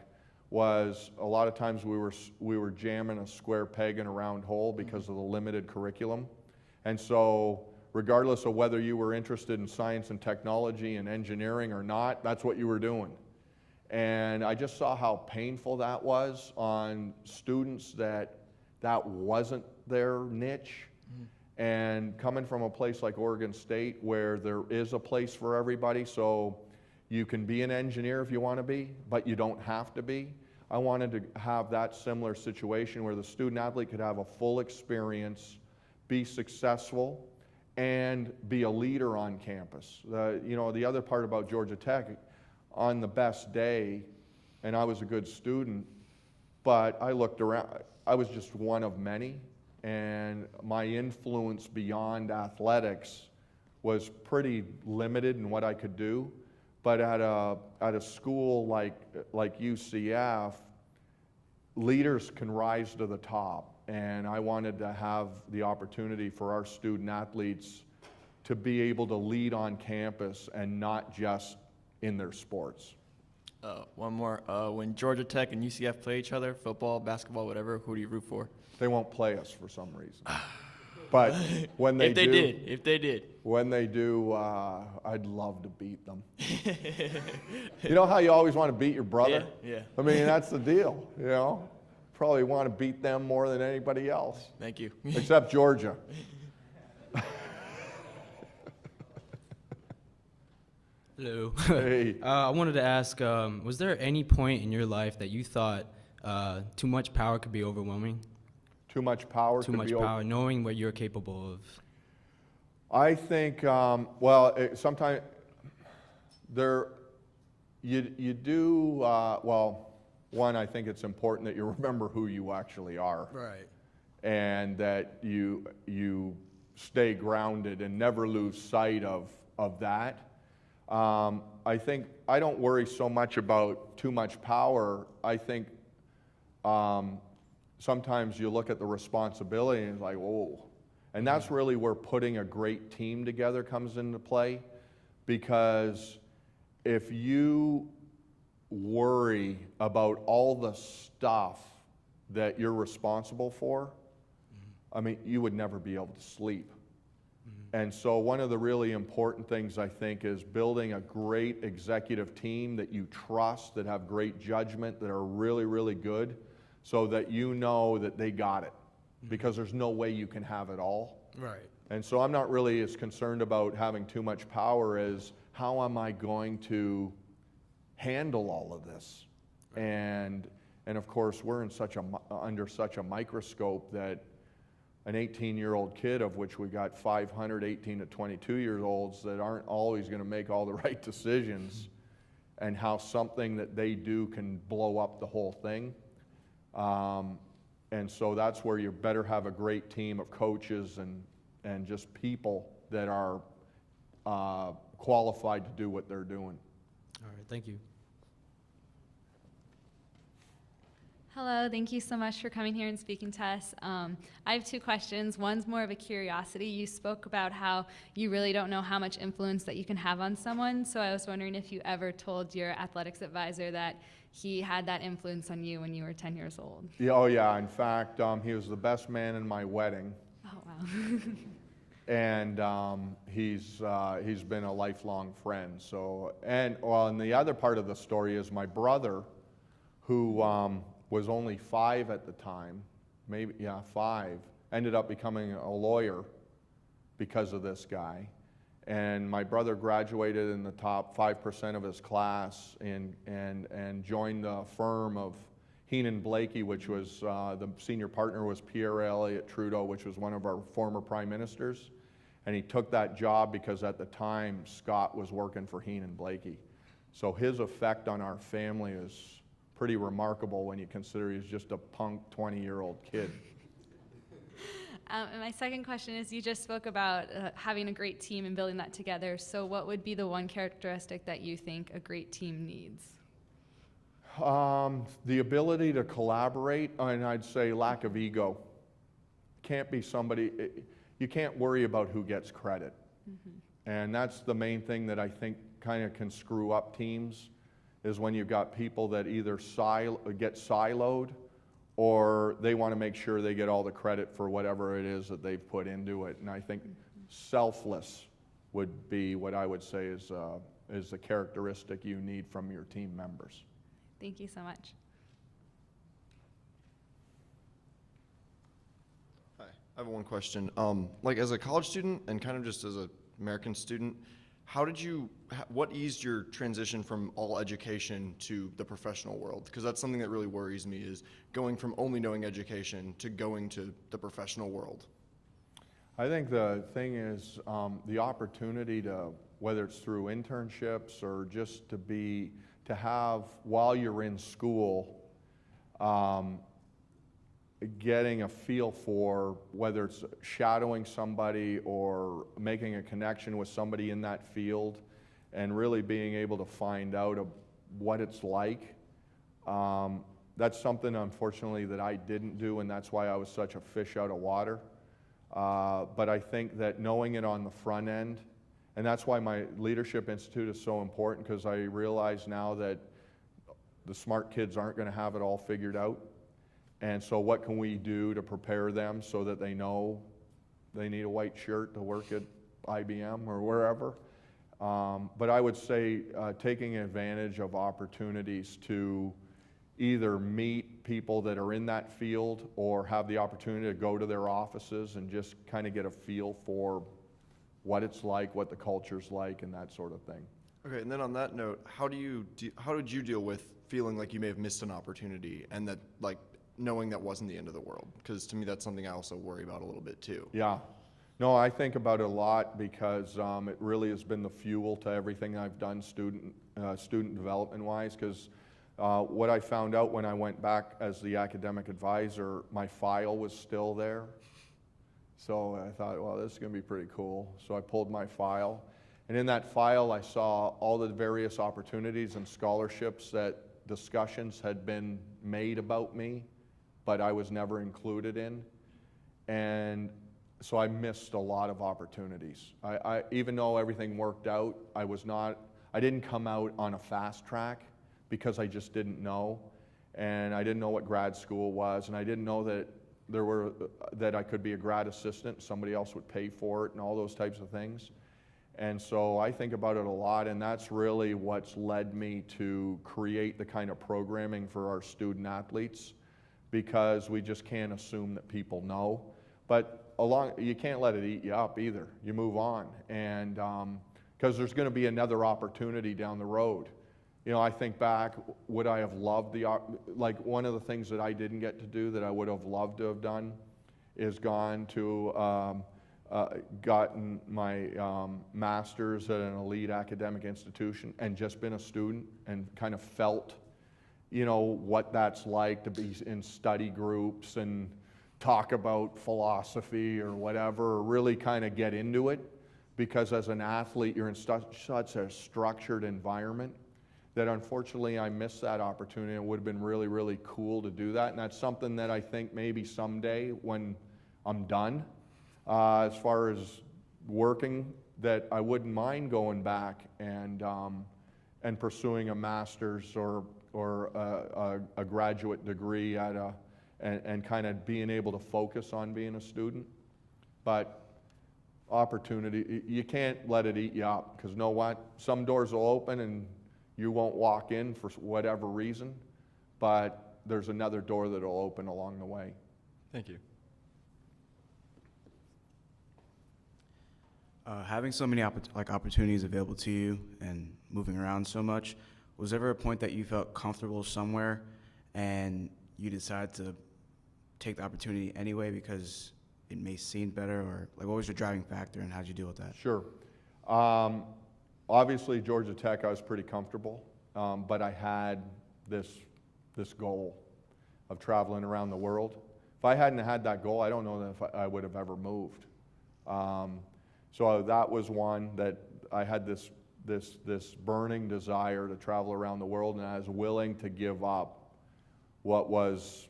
was a lot of times we were jamming a square peg in a round hole because of the limited curriculum. And so regardless of whether you were interested in science and technology and engineering or not, that's what you were doing. And I just saw how painful that was on students that wasn't their niche. And coming from a place like Oregon State, where there is a place for everybody, so you can be an engineer if you want to be, but you don't have to be. I wanted to have that similar situation where the student athlete could have a full experience, be successful, and be a leader on campus. The other part about Georgia Tech, on the best day, and I was a good student, but I looked around, I was just one of many, and my influence beyond athletics was pretty limited in what I could do. But at a school like UCF, leaders can rise to the top, and I wanted to have the opportunity for our student athletes to be able to lead on campus and not just in their sports. One more. When Georgia Tech and UCF play each other, football, basketball, whatever, who do you root for? They won't play us for some reason. But when they if they did. When they do, I'd love to beat them. You know how you always want to beat your brother? Yeah. I mean, that's the deal, you know? Probably want to beat them more than anybody else. Thank you. Except Georgia. Hello. Hey. I wanted to ask, was there any point in your life that you thought too much power could be overwhelming? Too much power. Too much power, knowing what you're capable of. I think, sometimes You do, well, one, I think it's important that you remember who you actually are. Right. And that you stay grounded and never lose sight of that. I think I don't worry so much about too much power. I think sometimes you look at the responsibility and it's like, whoa. And that's really where putting a great team together comes into play, because if you worry about all the stuff that you're responsible for, I mean, you would never be able to sleep. And so one of the really important things, I think, is building a great executive team that you trust, that have great judgment, that are really, really good, so that you know that they got it. Because there's no way you can have it all. Right. And so I'm not really as concerned about having too much power as how am I going to handle all of this? And of course, we're in under such a microscope that an 18-year-old kid, of which we got 500 18 to 22-year-olds that aren't always going to make all the right decisions, and how something that they do can blow up the whole thing. And so that's where you better have a great team of coaches and just people that are qualified to do what they're doing. All right, thank you. Hello, thank you so much for coming here and speaking to us. I have two questions. One's more of a curiosity. You spoke about how you really don't know how much influence that you can have on someone, so I was wondering if you ever told your athletics advisor that he had that influence on you when you were 10 years old. Yeah, oh yeah, in fact, he was the best man in my wedding. Oh, wow. And he's been a lifelong friend. So, and the other part of the story is my brother, who was only 5 at the time, maybe, yeah, 5, ended up becoming a lawyer because of this guy. And my brother graduated in the top 5% of his class and joined the firm of Heenan Blakey, which was, the senior partner was Pierre Elliott Trudeau, which was one of our former prime ministers. And he took that job because at the time Scott was working for Heenan Blakey. So his effect on our family is pretty remarkable when you consider he's just a punk 20-year-old kid. And my second question is, you just spoke about having a great team and building that together. So what would be the one characteristic that you think a great team needs? The ability to collaborate, and I'd say lack of ego. Can't be somebody, you can't worry about who gets credit. And that's the main thing that I think kind of can screw up teams, is when you've got people that either get siloed, or they want to make sure they get all the credit for whatever it is that they've put into it. And I think selfless would be what I would say is the characteristic you need from your team members. Thank you so much. Hi, I have one question. Like as a college student and kind of just as an American student, what eased your transition from all education to the professional world? Because that's something that really worries me, is going from only knowing education to going to the professional world. I think the thing is the opportunity to, whether it's through internships or just to have, while you're in school, getting a feel for whether it's shadowing somebody or making a connection with somebody in that field, and really being able to find out what it's like. That's something, unfortunately, that I didn't do, and that's why I was such a fish out of water. But I think that knowing it on the front end, and that's why my Leadership Institute is so important, because I realize now that the smart kids aren't going to have it all figured out. And so what can we do to prepare them so that they know they need a white shirt to work at IBM or wherever? But I would say taking advantage of opportunities to either meet people that are in that field or have the opportunity to go to their offices and just kind of get a feel for what it's like, what the culture's like, and that sort of thing. Okay, and then on that note, how did you deal with feeling like you may have missed an opportunity, and that, like, knowing that wasn't the end of the world? Because to me, that's something I also worry about a little bit too. Yeah. No, I think about it a lot because it really has been the fuel to everything I've done student development-wise, because what I found out when I went back as the academic advisor, my file was still there. So I thought, well, this is going to be pretty cool. So I pulled my file, and in that file I saw all the various opportunities and scholarships that discussions had been made about me, but I was never included in. And so I missed a lot of opportunities. Even though everything worked out, I didn't come out on a fast track because I just didn't know. And I didn't know what grad school was, and I didn't know that I could be a grad assistant, somebody else would pay for it and all those types of things. And so I think about it a lot, and that's really what's led me to create the kind of programming for our student athletes, because we just can't assume that people know. But you can't let it eat you up either. You move on, and because there's going to be another opportunity down the road. You know, I think back, would I have loved like one of the things that I didn't get to do that I would have loved to have done is gone to, gotten my master's at an elite academic institution and just been a student and kind of felt, you know, what that's like to be in study groups and talk about philosophy or whatever, or really kind of get into it, because as an athlete you're in such a structured environment that unfortunately I missed that opportunity. It would have been really, really cool to do that, and that's something that I think maybe someday when I'm done, as far as working, that I wouldn't mind going back and pursuing a master's or a graduate degree at and kind of being able to focus on being a student. But opportunity, you can't let it eat you up, because you know what? Some doors will open and you won't walk in for whatever reason, but there's another door that will open along the way. Thank you. Having so many opportunities available to you and moving around so much, was there ever a point that you felt comfortable somewhere and you decided to take the opportunity anyway because it may seem better, or like what was your driving factor and how'd you deal with that? Sure. Obviously, Georgia Tech, I was pretty comfortable, but I had this goal of traveling around the world. If I hadn't had that goal, I don't know that if I would have ever moved. So that was one that I had this burning desire to travel around the world, and I was willing to give up what was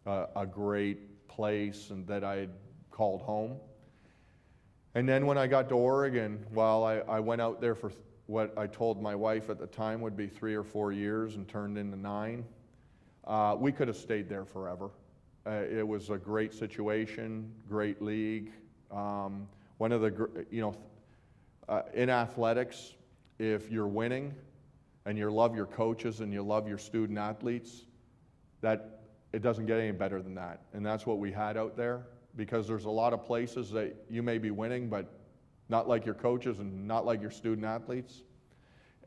a great place and that I had called home. And then when I got to Oregon, well, I went out there for what I told my wife at the time would be 3 or 4 years and turned into 9. We could have stayed there forever. It was a great situation, great league. One of the, in athletics, if you're winning and you love your coaches and you love your student athletes, that it doesn't get any better than that. And that's what we had out there, because there's a lot of places that you may be winning, but not like your coaches and not like your student athletes.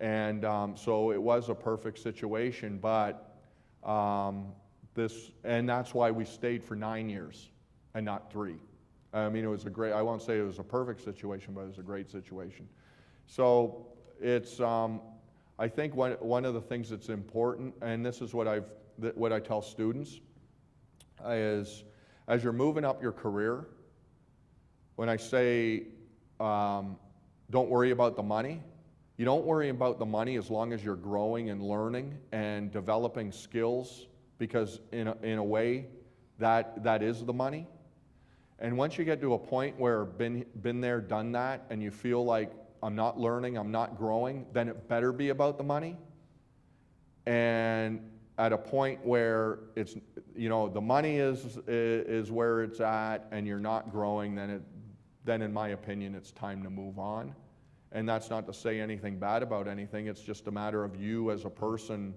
And so it was a perfect situation, but and that's why we stayed for 9 years and not 3. I mean, it was I won't say it was a perfect situation, but it was a great situation. So it's, I think one of the things that's important, and this is what I tell students, is as you're moving up your career, when I say don't worry about the money, you don't worry about the money as long as you're growing and learning and developing skills, because in a way that is the money. And once you get to a point where been there, done that, and you feel like I'm not learning, I'm not growing, then it better be about the money. And at a point where it's, the money is where it's at and you're not growing, then in my opinion, it's time to move on. And that's not to say anything bad about anything, it's just a matter of you as a person.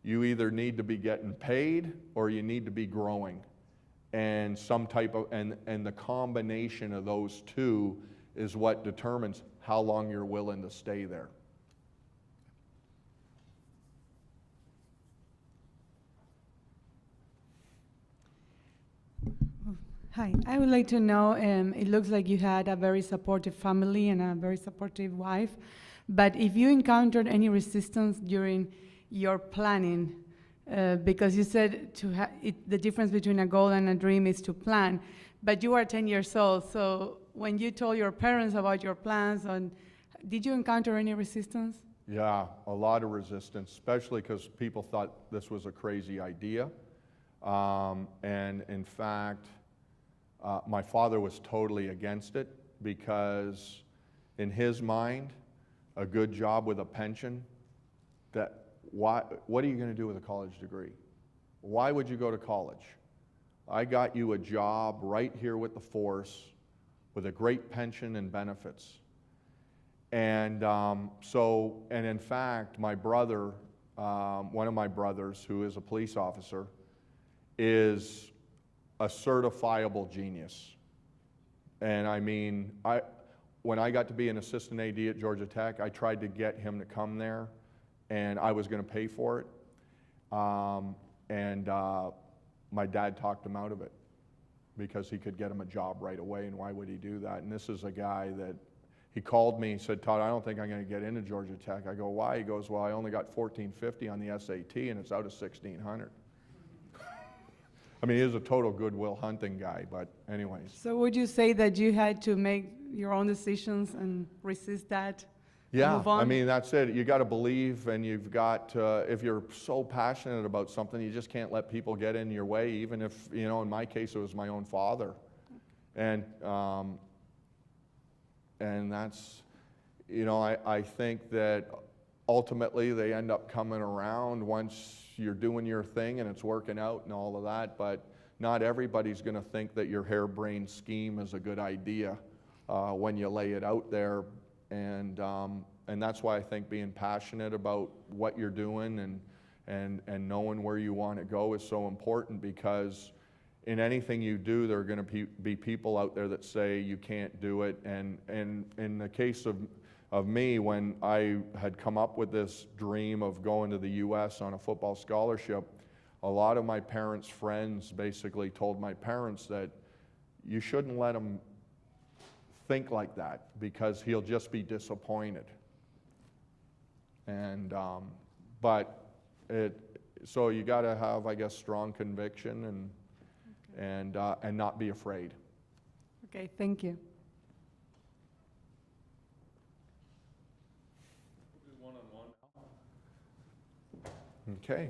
You either need to be getting paid or you need to be growing. And some type of, and the combination of those two is what determines how long you're willing to stay there. Hi, I would like to know, it looks like you had a very supportive family and a very supportive wife, but if you encountered any resistance during your planning, because you said the difference between a goal and a dream is to plan, but you are 10 years old, so when you told your parents about your plans, did you encounter any resistance? Yeah, a lot of resistance, especially because people thought this was a crazy idea. And in fact, my father was totally against it because in his mind, a good job with a pension, what are you going to do with a college degree? Why would you go to college? I got you a job right here with the force with a great pension and benefits. And and in fact, my brother, one of my brothers who is a police officer, is a certifiable genius. And I mean, when I got to be an assistant AD at Georgia Tech, I tried to get him to come there, and I was going to pay for it. My dad talked him out of it because he could get him a job right away, and why would he do that? And this is a guy that, he called me and said, Todd, I don't think I'm going to get into Georgia Tech. I go, why? He goes, well, I only got 1450 on the SAT, and it's out of 1600. I mean, he is a total Goodwill Hunting guy, but anyways. So would you say that you had to make your own decisions and resist that? Yeah, move on? I mean, that's it. You got to believe, and you've got, if you're so passionate about something, you just can't let people get in your way, even if, you know, in my case, it was my own father. And that's, you know, I think that ultimately they end up coming around once you're doing your thing and it's working out and all of that, but not everybody's going to think that your harebrained scheme is a good idea when you lay it out there. And that's why I think being passionate about what you're doing and knowing where you want to go is so important, because in anything you do, there are going to be people out there that say you can't do it. And in the case of me, when I had come up with this dream of going to the U.S. on a football scholarship, a lot of my parents' friends basically told my parents that you shouldn't let him think like that because he'll just be disappointed. And so you got to have, I guess, strong conviction and not be afraid. Okay, thank you. Okay.